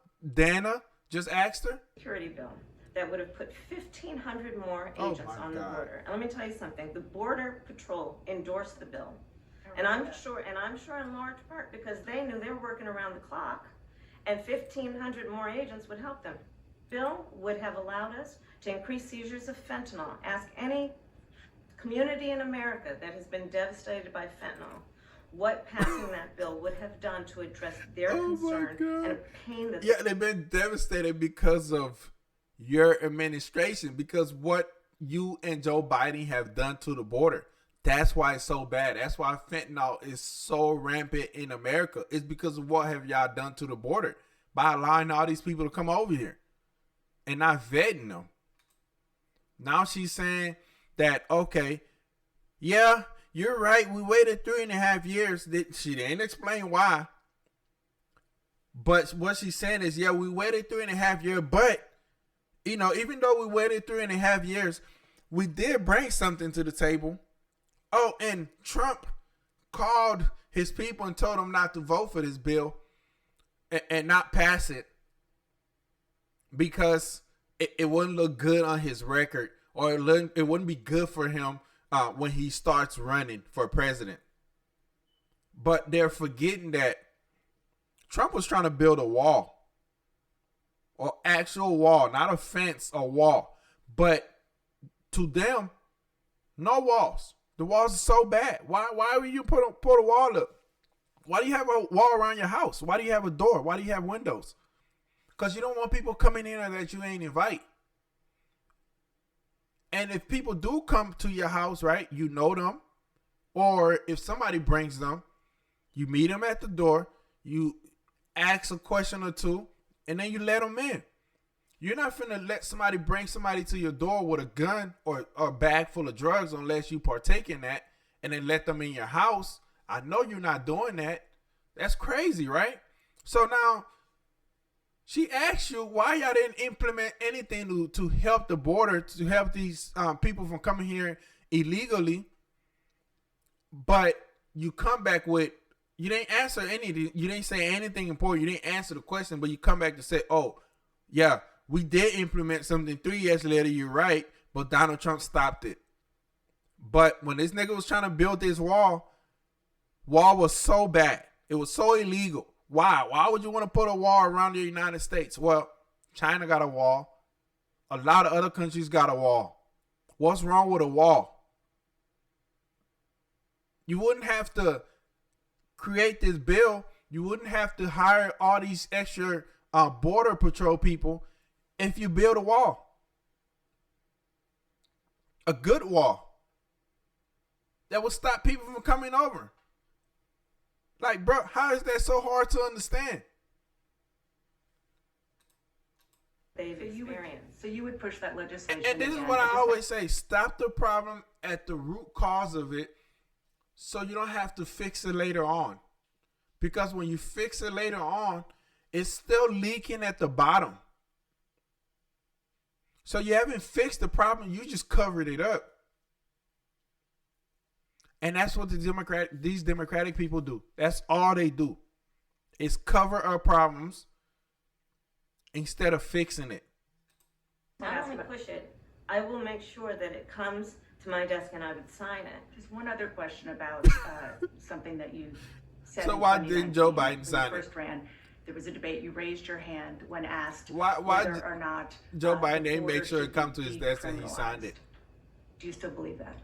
Speaker 1: just asked her.
Speaker 3: Security bill that would have put 1,500 more agents on the border. And let me tell you something. The Border Patrol endorsed the bill, and I'm sure in large part because they knew they were working around the clock, and 1,500 more agents would help them. Bill would have allowed us to increase seizures of fentanyl. Ask any community in America that has been devastated by fentanyl what passing that bill would have done to address their concern and pain that.
Speaker 1: Yeah, they've been devastated because of your administration, because what you and Joe Biden have done to the border. That's why it's so bad. That's why fentanyl is so rampant in America. It's because of what have y'all done to the border by allowing all these people to come over here and not vetting them. Now she's saying that, okay, yeah, you're right. We waited 3.5 years. She didn't explain why. But what she's saying is, yeah, we waited 3.5 years. But, you know, even though we waited 3.5 years, we did bring something to the table. Oh, and Trump called his people and told them not to vote for this bill and not pass it because it wouldn't look good on his record, or it wouldn't be good for him when he starts running for president. But they're forgetting that Trump was trying to build a wall, or actual wall, not a fence, a wall. But to them, no walls. The walls are so bad. Why would you put a wall up? Why do you have a wall around your house? Why do you have a door? Why do you have windows? Because you don't want people coming in that you ain't invite. And if people do come to your house, right, you know them. Or if somebody brings them, you meet them at the door, you ask a question or two, and then you let them in. You're not finna let somebody bring somebody to your door with a gun or a bag full of drugs unless you partake in that, and then let them in your house. I know you're not doing that. That's crazy, right? So now she asks you why y'all didn't implement anything to help the border, to help these people from coming here illegally. But you come back with, you didn't answer anything. You didn't say anything important. You didn't answer the question, but you come back to say, oh, yeah, we did implement something 3 years later. You're right. But Donald Trump stopped it. But when this nigga was trying to build this wall was so bad. It was so illegal. Why? Why would you want to put a wall around the United States? Well, China got a wall. A lot of other countries got a wall. What's wrong with a wall? You wouldn't have to create this bill. You wouldn't have to hire all these extra border patrol people if you build a wall. A good wall that would stop people from coming over. Like, bro, how is that so hard to understand?
Speaker 3: They've experienced.
Speaker 4: So you would push that legislation.
Speaker 1: And this is what I always say. Stop the problem at the root cause of it so you don't have to fix it later on. Because when you fix it later on, it's still leaking at the bottom. So you haven't fixed the problem. You just covered it up. And that's what these Democratic people do. That's all they do is cover up problems instead of fixing it.
Speaker 3: Not only push it, I will make sure that it comes to my desk and I would sign it.
Speaker 4: Just one other question about something that you said.
Speaker 1: So why didn't Joe Biden sign it?
Speaker 4: First ran. There was a debate. You raised your hand when asked
Speaker 1: why
Speaker 4: whether or not
Speaker 1: Joe Biden didn't make
Speaker 4: border
Speaker 1: sure it
Speaker 4: should
Speaker 1: come to
Speaker 4: be
Speaker 1: his desk and he signed it.
Speaker 4: Do you still believe that?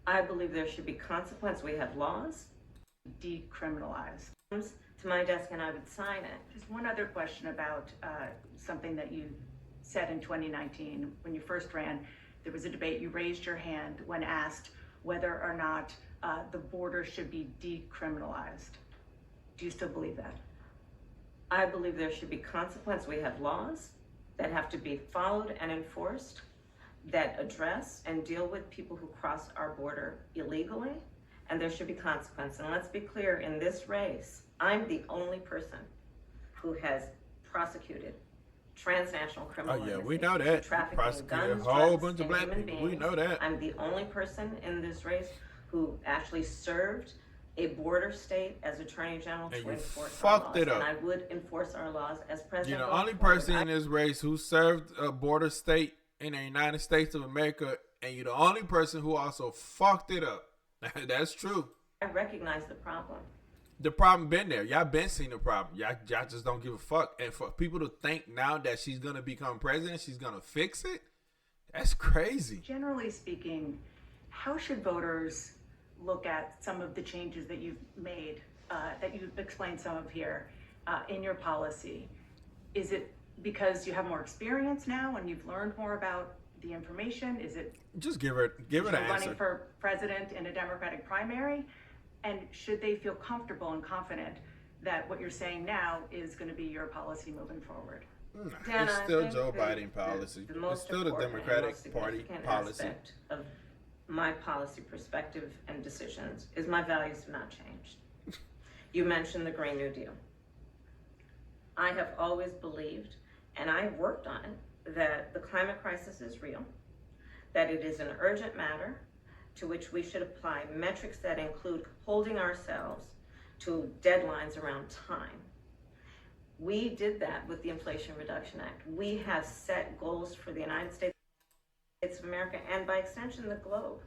Speaker 3: I believe there should be consequence. We have laws.
Speaker 4: Decriminalized.
Speaker 3: Comes to my desk and I would sign it.
Speaker 4: Just one other question about something that you said in 2019 when you first ran. There was a debate. You raised your hand when asked whether or not the border should be decriminalized. Do you still believe that?
Speaker 3: I believe there should be consequence. We have laws that have to be followed and enforced that address and deal with people who cross our border illegally, and there should be consequence. And let's be clear, in this race, I'm the only person who has prosecuted transnational criminal.
Speaker 1: Oh yeah, we know that. Prosecuted a whole bunch of black people. We know that.
Speaker 3: I'm the only person in this race who actually served a border state as Attorney General to enforce our laws. And I would enforce our laws as president.
Speaker 1: You're the only person in this race who served a border state in the United States of America, and you're the only person who also fucked it up. That's true.
Speaker 3: I recognize the problem.
Speaker 1: The problem been there. Y'all been seeing the problem. Y'all just don't give a fuck. And for people to think now that she's gonna become president, she's gonna fix it, that's crazy.
Speaker 4: Generally speaking, how should voters look at some of the changes that you've made, that you've explained some of here in your policy? Is it because you have more experience now and you've learned more about the information? Is it
Speaker 1: just give it an answer?
Speaker 4: Running for president in a Democratic primary, and should they feel comfortable and confident that what you're saying now is going to be your policy moving forward?
Speaker 3: Dan,
Speaker 1: it's still Joe Biden policy. It's still the Democratic Party policy.
Speaker 3: Of my policy perspective and decisions is my values have not changed. You mentioned the Green New Deal. I have always believed, and I have worked on it, that the climate crisis is real, that it is an urgent matter to which we should apply metrics that include holding ourselves to deadlines around time. We did that with the Inflation Reduction Act. We have set goals for the United States of America and by extension the globe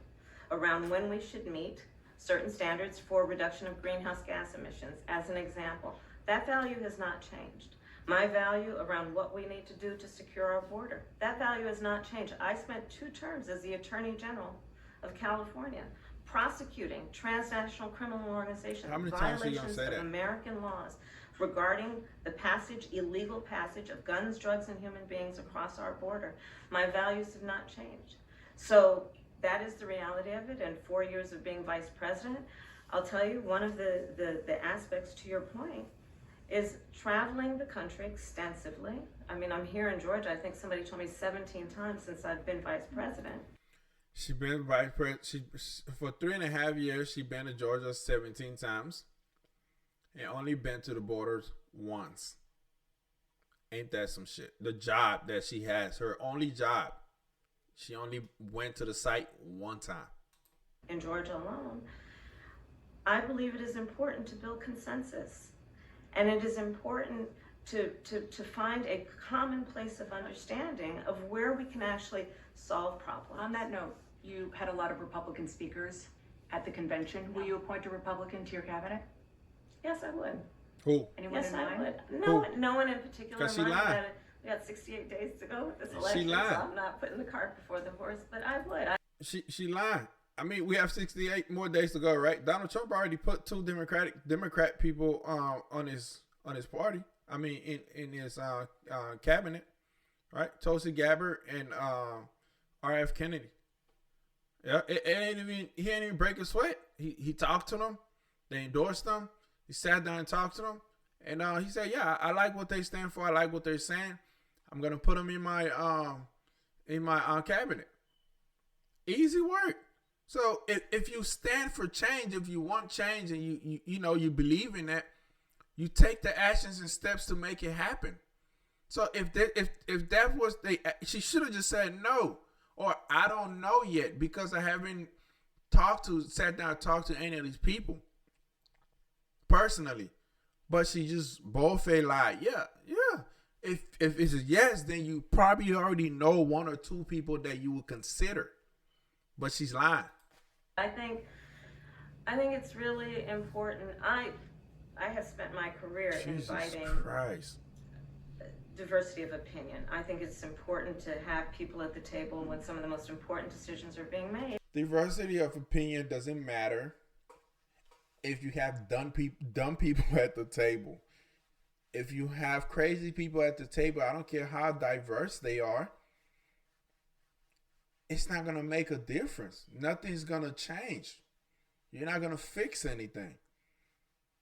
Speaker 3: around when we should meet certain standards for reduction of greenhouse gas emissions, as an example. That value has not changed. My value around what we need to do to secure our border, that value has not changed. I spent 2 terms as the Attorney General of California prosecuting transnational criminal organizations, violations of American laws regarding the illegal passage of guns, drugs, and human beings across our border. My values have not changed. So that is the reality of it. And 4 years of being vice president, I'll tell you, one of the aspects to your point is traveling the country extensively. I mean, I'm here in Georgia, I think somebody told me 17 times since I've been vice president.
Speaker 1: She's been vice president. For 3.5 years, she's been to Georgia 17 times and only been to the borders once. Ain't that some shit? The job that she has, her only job, she only went to the site one time.
Speaker 3: In Georgia alone, I believe it is important to build consensus. And it is important to find a common place of understanding of where we can actually solve problems.
Speaker 4: On that note, you had a lot of Republican speakers at the convention. Will you appoint a Republican to your cabinet?
Speaker 3: Yes, I would.
Speaker 1: Who?
Speaker 4: Anyone
Speaker 3: Yes,
Speaker 4: in mind?
Speaker 3: I would. No one in particular.
Speaker 1: Because she lied.
Speaker 3: We got 68 days to go with this election,
Speaker 1: She lied.
Speaker 3: so I'm not putting the cart before the horse, but I would.
Speaker 1: She lied. I mean, we have 68 more days to go, right? Donald Trump already put 2 Democrat people on his party. I mean, in his cabinet, right? Tulsi Gabbard and R.F. Kennedy. Yeah, he ain't even break a sweat. He talked to them. They endorsed them. He sat down and talked to them, and he said, "Yeah, I like what they stand for. I like what they're saying. I'm gonna put them in my cabinet." Easy work. So if you stand for change, if you want change, and you believe in that, you take the actions and steps to make it happen. So if that was she should have just said no, or I don't know yet because I haven't sat down and talked to any of these people personally. But she just boldly lied. Yeah. If it's a yes, then you probably already know 1 or 2 people that you would consider. But she's lying.
Speaker 3: I think it's really important. I have spent my career inviting diversity of opinion. I think it's important to have people at the table when some of the most important decisions are being made.
Speaker 1: Diversity of opinion doesn't matter if you have dumb people at the table. If you have crazy people at the table, I don't care how diverse they are, it's not going to make a difference. Nothing's going to change. You're not going to fix anything.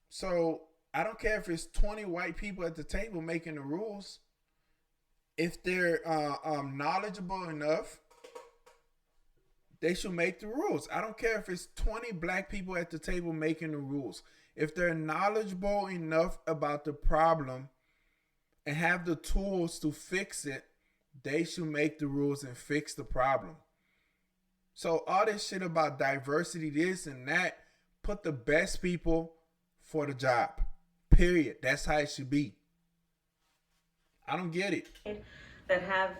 Speaker 1: So I don't care if it's 20 white people at the table making the rules. If they're knowledgeable enough, they should make the rules. I don't care if it's 20 black people at the table making the rules. If they're knowledgeable enough about the problem and have the tools to fix it, they should make the rules and fix the problem. So all this shit about diversity, this and that, put the best people for the job. Period. That's how it should be. I don't get it.
Speaker 3: That have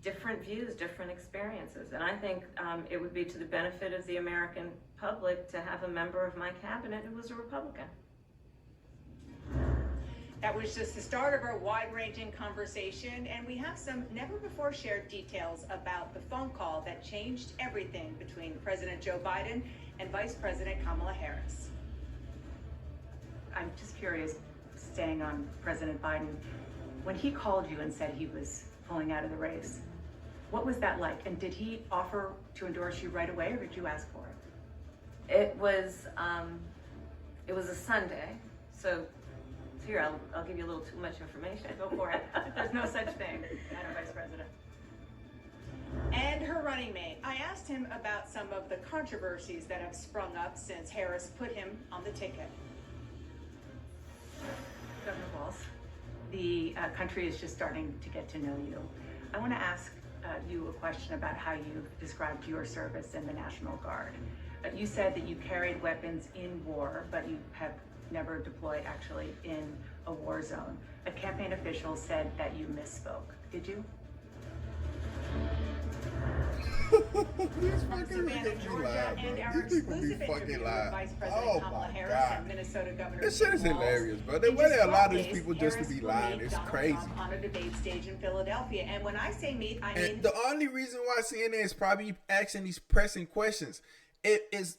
Speaker 3: different views, different experiences. And I think it would be to the benefit of the American public to have a member of my cabinet who was a Republican.
Speaker 6: That was just the start of our wide-ranging conversation, and we have some never-before-shared details about the phone call that changed everything between President Joe Biden and Vice President Kamala Harris.
Speaker 4: I'm just curious, staying on President Biden, when he called you and said he was pulling out of the race, what was that like? And did he offer to endorse you right away, or did you ask for it?
Speaker 3: It was a Sunday, so here, I'll give you a little too much information.
Speaker 4: Go for it. There's no such thing, Madam Vice President.
Speaker 6: And her running mate. I asked him about some of the controversies that have sprung up since Harris put him on the ticket.
Speaker 4: Governor Walz, the country is just starting to get to know you. I want to ask you a question about how you described your service in the National Guard. You said that you carried weapons in war, but you have never deployed actually in a war zone. A campaign official said that you misspoke. Did you?
Speaker 1: These
Speaker 2: From
Speaker 1: fucking
Speaker 2: Savannah,
Speaker 1: niggas be
Speaker 2: Georgia,
Speaker 1: lying,
Speaker 2: and
Speaker 1: bro.
Speaker 2: our
Speaker 1: These people be
Speaker 2: exclusive
Speaker 1: fucking
Speaker 2: interview with
Speaker 1: lying.
Speaker 2: Vice President
Speaker 1: Oh
Speaker 2: Kamala
Speaker 1: my
Speaker 2: Harris
Speaker 1: god.
Speaker 2: and Minnesota Governor
Speaker 1: This shit is
Speaker 2: Tim Walz.
Speaker 1: hilarious, bro. The
Speaker 2: In
Speaker 1: way
Speaker 2: just
Speaker 1: they
Speaker 2: 12
Speaker 1: allow these
Speaker 2: days,
Speaker 1: people just to
Speaker 2: Harris
Speaker 1: be
Speaker 2: will
Speaker 1: lying
Speaker 2: meet
Speaker 1: is
Speaker 2: Donald
Speaker 1: crazy.
Speaker 2: Trump on a debate stage in Philadelphia. And when I say meet, I mean
Speaker 1: And the only reason why CNN is probably asking these pressing questions, it is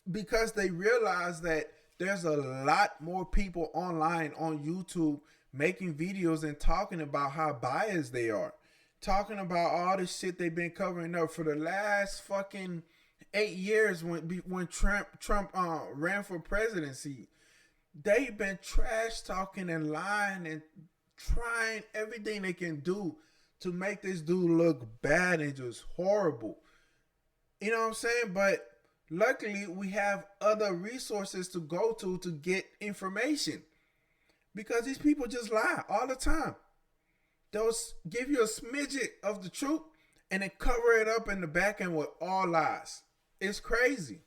Speaker 1: because they realize that there's a lot more people online on YouTube making videos and talking about how biased they are. Talking about all the shit they've been covering up for the last fucking 8 years when Trump ran for presidency. They've been trash talking and lying and trying everything they can do to make this dude look bad and just horrible. You know what I'm saying? But luckily, we have other resources to go to get information. Because these people just lie all the time. They'll give you a smidget of the truth and then cover it up in the back end with all lies. It's crazy.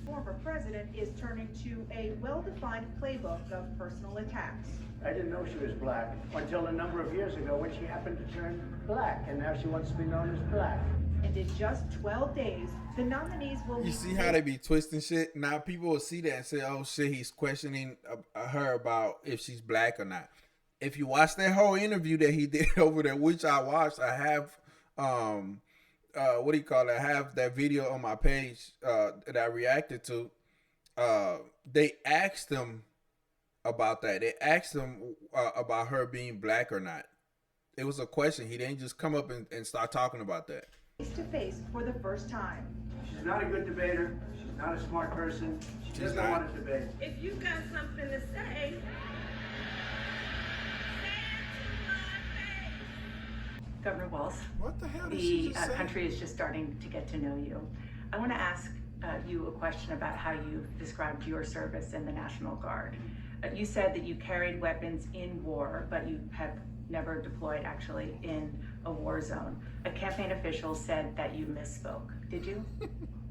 Speaker 2: former president is turning to a well-defined playbook of personal attacks.
Speaker 7: I didn't know she was black until a number of years ago when she happened to turn black, and now she wants to be known as black.
Speaker 2: And in just 12 days, the nominees will
Speaker 1: You see how they be twisting shit? Now people will see that and say, oh shit, he's questioning her about if she's black or not. If you watch that whole interview that he did over there, which I watched, I have, what do you call it? I have that video on my page that I reacted to. They asked him about that. They asked him about her being black or not. It was a question. He didn't just come up and start talking about that.
Speaker 2: face to face for the first time.
Speaker 7: She's not a good debater. She's not a smart person. She doesn't
Speaker 1: not.
Speaker 7: want to debate.
Speaker 3: If you got something to say,
Speaker 4: Governor Walz,
Speaker 1: What the hell did she
Speaker 4: the
Speaker 1: just say?
Speaker 4: country is just starting to get to know you. I want to ask you a question about how you described your service in the National Guard. You said that you carried weapons in war, but you have never deployed actually in a war zone. A campaign official said that you misspoke. Did you?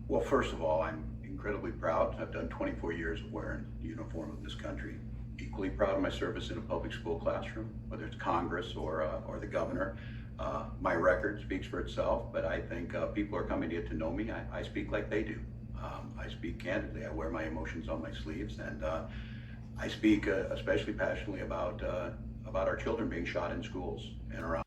Speaker 8: Well, first of all, I'm incredibly proud. I've done 24 years of wearing the uniform of this country. Equally proud of my service in a public school classroom, whether it's Congress or the governor. My record speaks for itself, but I think people are coming to get to know me. I speak like they do. I speak candidly. I wear my emotions on my sleeves, and I speak especially passionately about our children being shot in schools and around.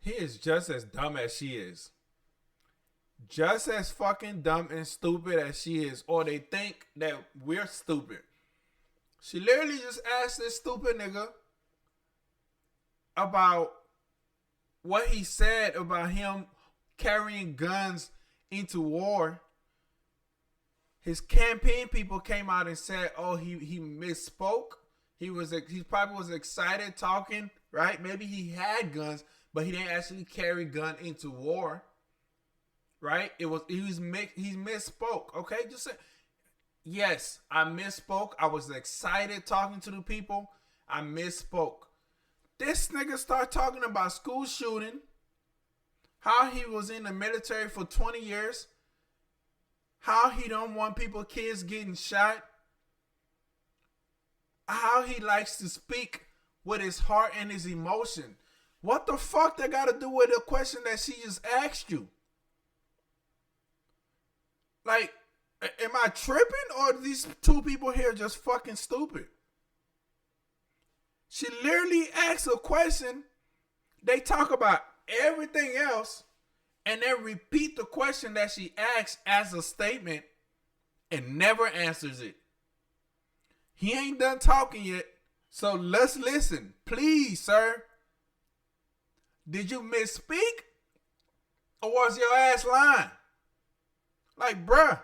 Speaker 1: He is just as dumb as she is. Just as fucking dumb and stupid as she is. Or they think that we're stupid. She literally just asked this stupid nigga about what he said about him carrying guns into war. His campaign people came out and said, oh, he misspoke. He probably was excited talking, right? Maybe he had guns, but he didn't actually carry gun into war. Right? He misspoke. Okay, just say, yes, I misspoke. I was excited talking to the people. I misspoke. This nigga start talking about school shooting, how he was in the military for 20 years, how he don't want kids getting shot, how he likes to speak with his heart and his emotion. What the fuck that got to do with the question that she just asked you? Like, am I tripping, or are these two people here just fucking stupid? She literally asks a question. They talk about everything else and then repeat the question that she asked as a statement and never answers it. He ain't done talking yet, so let's listen. Please, sir. Did you misspeak, or was your ass lying? Like, bruh.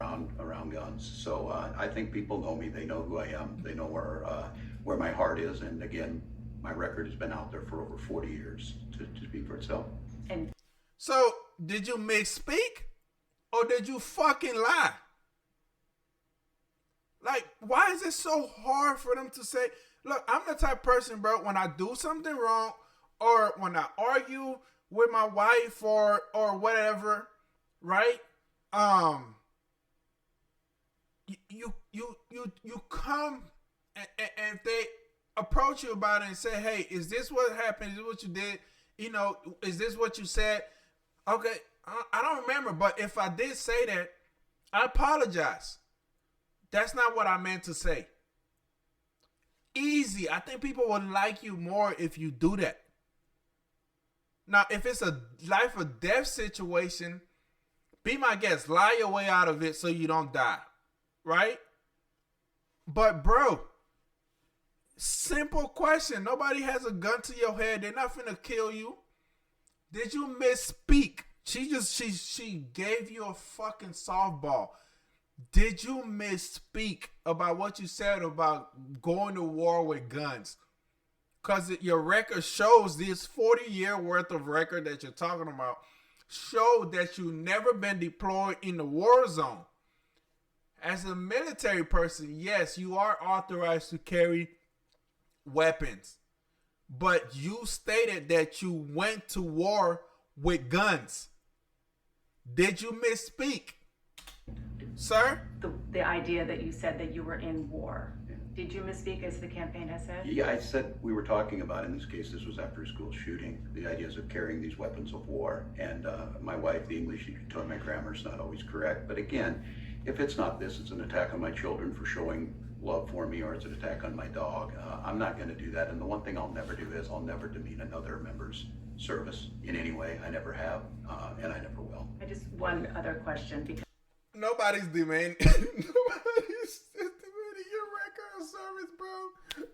Speaker 8: Around guns. So I think people know me. They know who I am. They know where my heart is. And again, my record has been out there for over 40 years to speak for itself.
Speaker 4: And
Speaker 1: So, did you misspeak, or did you fucking lie? Like, why is it so hard for them to say, look, I'm the type of person, bro, when I do something wrong, or when I argue with my wife or whatever, right? you come and if they approach you about it and say, hey, is this what happened? Is this what you did? You know, is this what you said? Okay, I don't remember, but if I did say that, I apologize. That's not what I meant to say. Easy. I think people would like you more if you do that. Now, if it's a life or death situation, be my guest. Lie your way out of it so you don't die. Right? But, bro, simple question. Nobody has a gun to your head. They're not finna kill you. Did you misspeak? She gave you a fucking softball. Did you misspeak about what you said about going to war with guns? Because your record shows, this 40-year worth of record that you're talking about, showed that you never been deployed in the war zone. As a military person, yes, you are authorized to carry weapons. But you stated that you went to war with guns. Did you misspeak, sir?
Speaker 4: The idea that you said that you were in war. Did you misspeak as the campaign has said?
Speaker 8: Yeah, I said we were talking about, in this case, this was after a school shooting, the ideas of carrying these weapons of war. And my wife, the English teacher, told me my grammar's not always correct. But again, if it's not this, it's an attack on my children for showing love for me, or it's an attack on my dog. I'm not going to do that. And the one thing I'll never do is I'll never demean another member's service in any way. I never have, and I never will.
Speaker 4: I just one other question, because
Speaker 1: Nobody's demeaning. Nobody's demeaning your record of service, bro.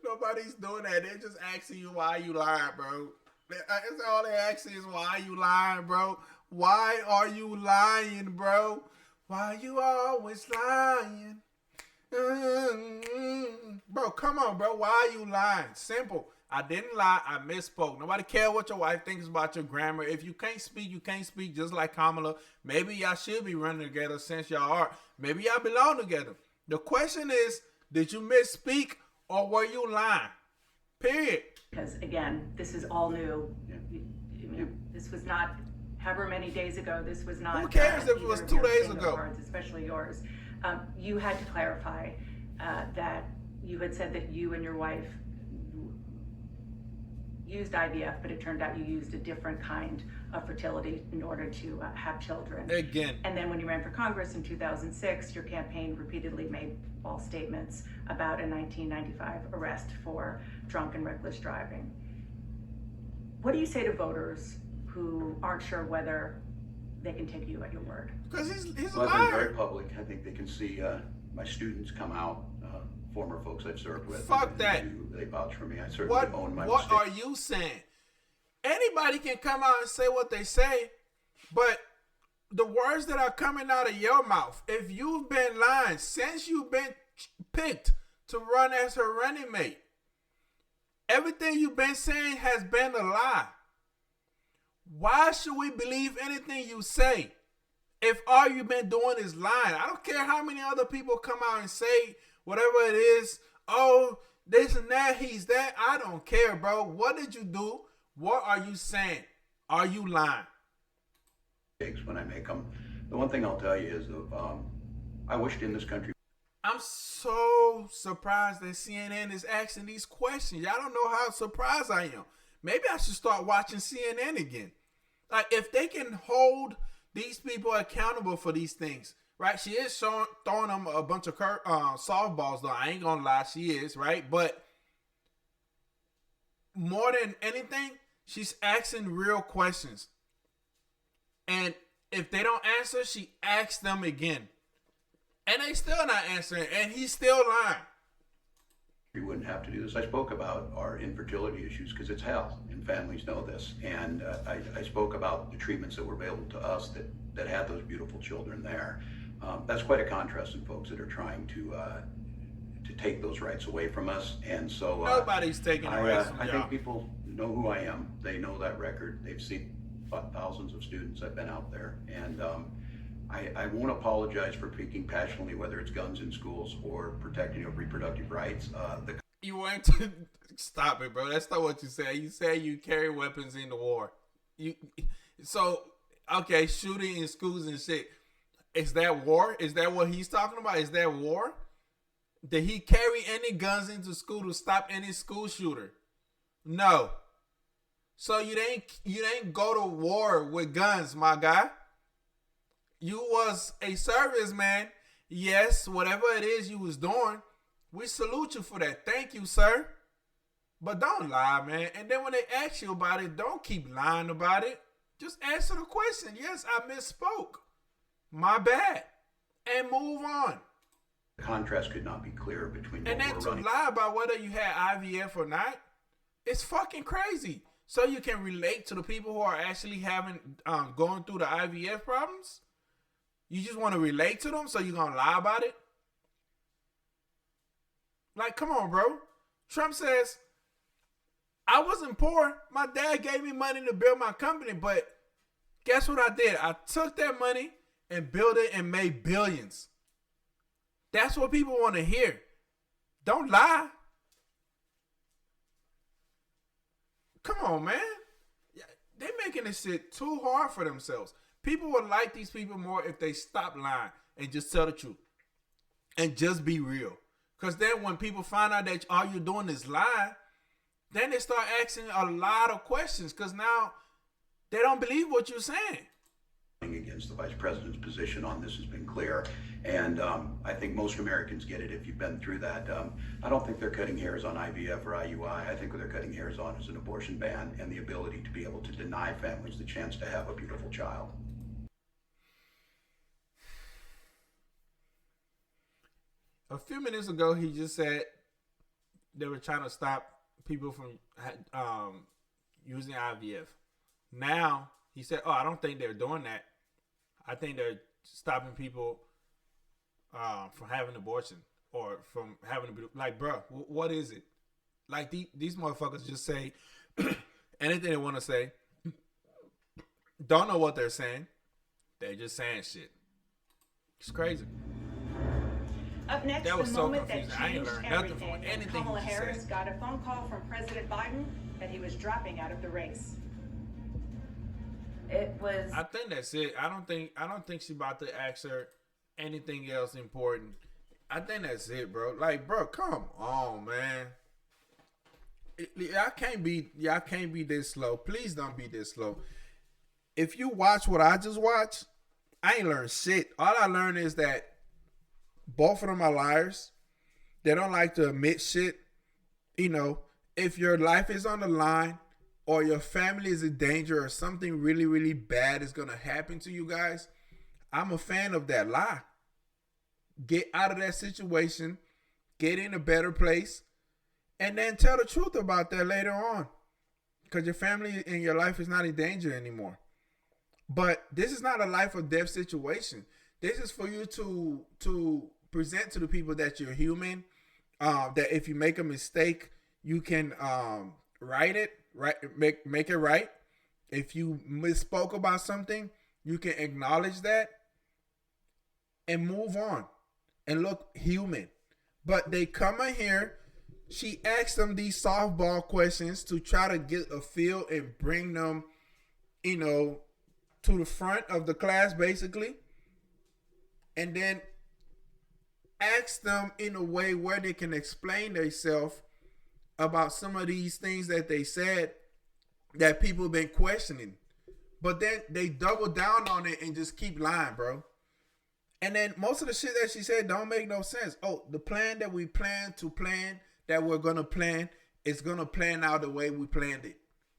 Speaker 1: Nobody's doing that. They're just asking you why you lied, bro. That's all they asking is why you lying, bro. Why are you lying, bro? Why you always lying? Bro, come on, bro. Why are you lying? Simple. I didn't lie. I misspoke. Nobody cares what your wife thinks about your grammar. If you can't speak, you can't speak, just like Kamala. Maybe y'all should be running together since y'all are. Maybe y'all belong together. The question is, did you misspeak or were you lying? Period.
Speaker 4: because again, this is all new. This was not however many days ago. This was not.
Speaker 1: Who cares if it was 2 days ago?
Speaker 4: Cards, especially yours. You had to clarify that you had said that you and your wife used IVF, but it turned out you used a different kind of fertility in order to have children.
Speaker 1: Again.
Speaker 4: And then when you ran for Congress in 2006, your campaign repeatedly made false statements about a 1995 arrest for drunk and reckless driving. What do you say to voters who aren't sure whether they can take you at your word?
Speaker 1: Because he's a
Speaker 8: Well, I've been very
Speaker 1: liar.
Speaker 8: public. I think they can see my students come out, former folks I've served with.
Speaker 1: Fuck that.
Speaker 8: They vouch for me. I certainly
Speaker 1: What
Speaker 8: own my
Speaker 1: What
Speaker 8: mistake.
Speaker 1: are you saying? Anybody can come out and say what they say, but the words that are coming out of your mouth, if you've been lying since you've been picked to run as her running mate, everything you've been saying has been a lie. Why should we believe anything you say if all you've been doing is lying? I don't care how many other people come out and say whatever it is. Oh, this and that, he's that. I don't care, bro. What did you do? What are you saying? Are you lying?
Speaker 8: When I make them. The one thing I'll tell you is I wished in this country.
Speaker 1: I'm so surprised that CNN is asking these questions. Y'all don't know how surprised I am. Maybe I should start watching CNN again. Like, if they can hold these people accountable for these things, right? She is throwing them a bunch of softballs, though. I ain't gonna lie, she is, right? But more than anything, she's asking real questions. And if they don't answer, she asks them again. And they still not answering, and he's still lying.
Speaker 8: We wouldn't have to do this. I spoke about our infertility issues because it's health, and families know this. And I spoke about the treatments that were available to us that had those beautiful children there. That's quite a contrast in folks that are trying to take those rights away from us. And so
Speaker 1: Nobody's taking the rights from
Speaker 8: I
Speaker 1: y'all.
Speaker 8: think people know who I am. They know that record. They've seen thousands of students. I've been out there, and I won't apologize for speaking passionately, whether it's guns in schools or protecting of reproductive rights.
Speaker 1: You went to stop it, bro. That's not what you said. You said you carry weapons in the war. Okay, shooting in schools and shit. Is that war? Is that what he's talking about? Is that war? Did he carry any guns into school to stop any school shooter? No. So you didn't go to war with guns, my guy. You was a serviceman. Yes, whatever it is you was doing, we salute you for that. Thank you, sir. But don't lie, man. And then when they ask you about it, don't keep lying about it. Just answer the question. Yes, I misspoke. My bad. And move on.
Speaker 8: The contrast could not be clearer between what
Speaker 1: And then
Speaker 8: we're
Speaker 1: to
Speaker 8: running.
Speaker 1: lie about whether you had IVF or not, it's fucking crazy. So you can relate to the people who are actually having going through the IVF problems. You just want to relate to them, so you're gonna lie about it. Like, come on, bro. Trump says, I wasn't poor. My dad gave me money to build my company, but guess what I did? I took that money and built it and made billions. That's what people want to hear. Don't lie. Come on, man. They're making this shit too hard for themselves. People would like these people more if they stop lying and just tell the truth. And just be real. Because then when people find out that all you're doing is lying, then they start asking a lot of questions. Because now they don't believe what you're saying.
Speaker 8: Against the vice president's position on this has been clear. And I think most Americans get it if you've been through that. I don't think they're cutting hairs on IVF or IUI. I think what they're cutting hairs on is an abortion ban and the ability to be able to deny families the chance to have a beautiful child.
Speaker 1: A few minutes ago, he just said they were trying to stop people from using IVF. Now, he said, oh, I don't think they're doing that. I think they're stopping people from having abortion or from having to be like, bro, what is it? Like these motherfuckers just say anything they want to say. Don't know what they're saying. They're just saying shit. It's crazy.
Speaker 2: Up next,
Speaker 1: That was
Speaker 2: the
Speaker 1: so
Speaker 2: moment that
Speaker 1: confusing. I ain't
Speaker 2: changed
Speaker 1: learned nothing from
Speaker 2: everything.
Speaker 1: anything
Speaker 2: Kamala
Speaker 1: he just said.
Speaker 2: Harris got a phone call from President Biden that he was dropping out of the race.
Speaker 3: It was.
Speaker 1: I think that's it. I don't think she about to ask her anything else important. I think that's it, bro. Like, bro, come on, man. Y'all can't be this slow. Please don't be this slow. If you watch what I just watched, I ain't learned shit. All I learned is that both of them are liars. They don't like to admit shit. You know, if your life is on the line or your family is in danger or something really, really bad is going to happen to you guys, I'm a fan of that lie. Get out of that situation, get in a better place, and then tell the truth about that later on. Because your family and your life is not in danger anymore. But this is not a life or death situation. This is for you to present to the people that you're human, that if you make a mistake, you can right it, make it right. If you misspoke about something, you can acknowledge that and move on and look human. But they come in here, she asked them these softball questions to try to get a feel and bring them, you know, to the front of the class basically. And then ask them in a way where they can explain themselves about some of these things that they said that people have been questioning. But then they double down on it and just keep lying, bro. And then most of the shit that she said don't make no sense. Oh, the plan that we plan that we're going to plan is going to plan out the way we planned it.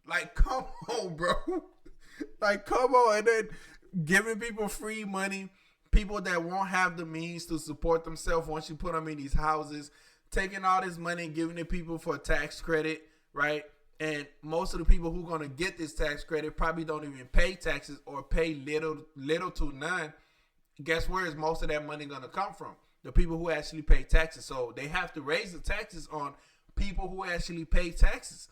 Speaker 1: Like, come on, bro. Like, come on. And then giving people free money, people that won't have the means to support themselves once you put them in these houses, taking all this money and giving it people for a tax credit, right? And most of the people who are going to get this tax credit probably don't even pay taxes or pay little to none. Guess where is most of that money going to come from? The people who actually pay taxes. So they have to raise the taxes on people who actually pay taxes.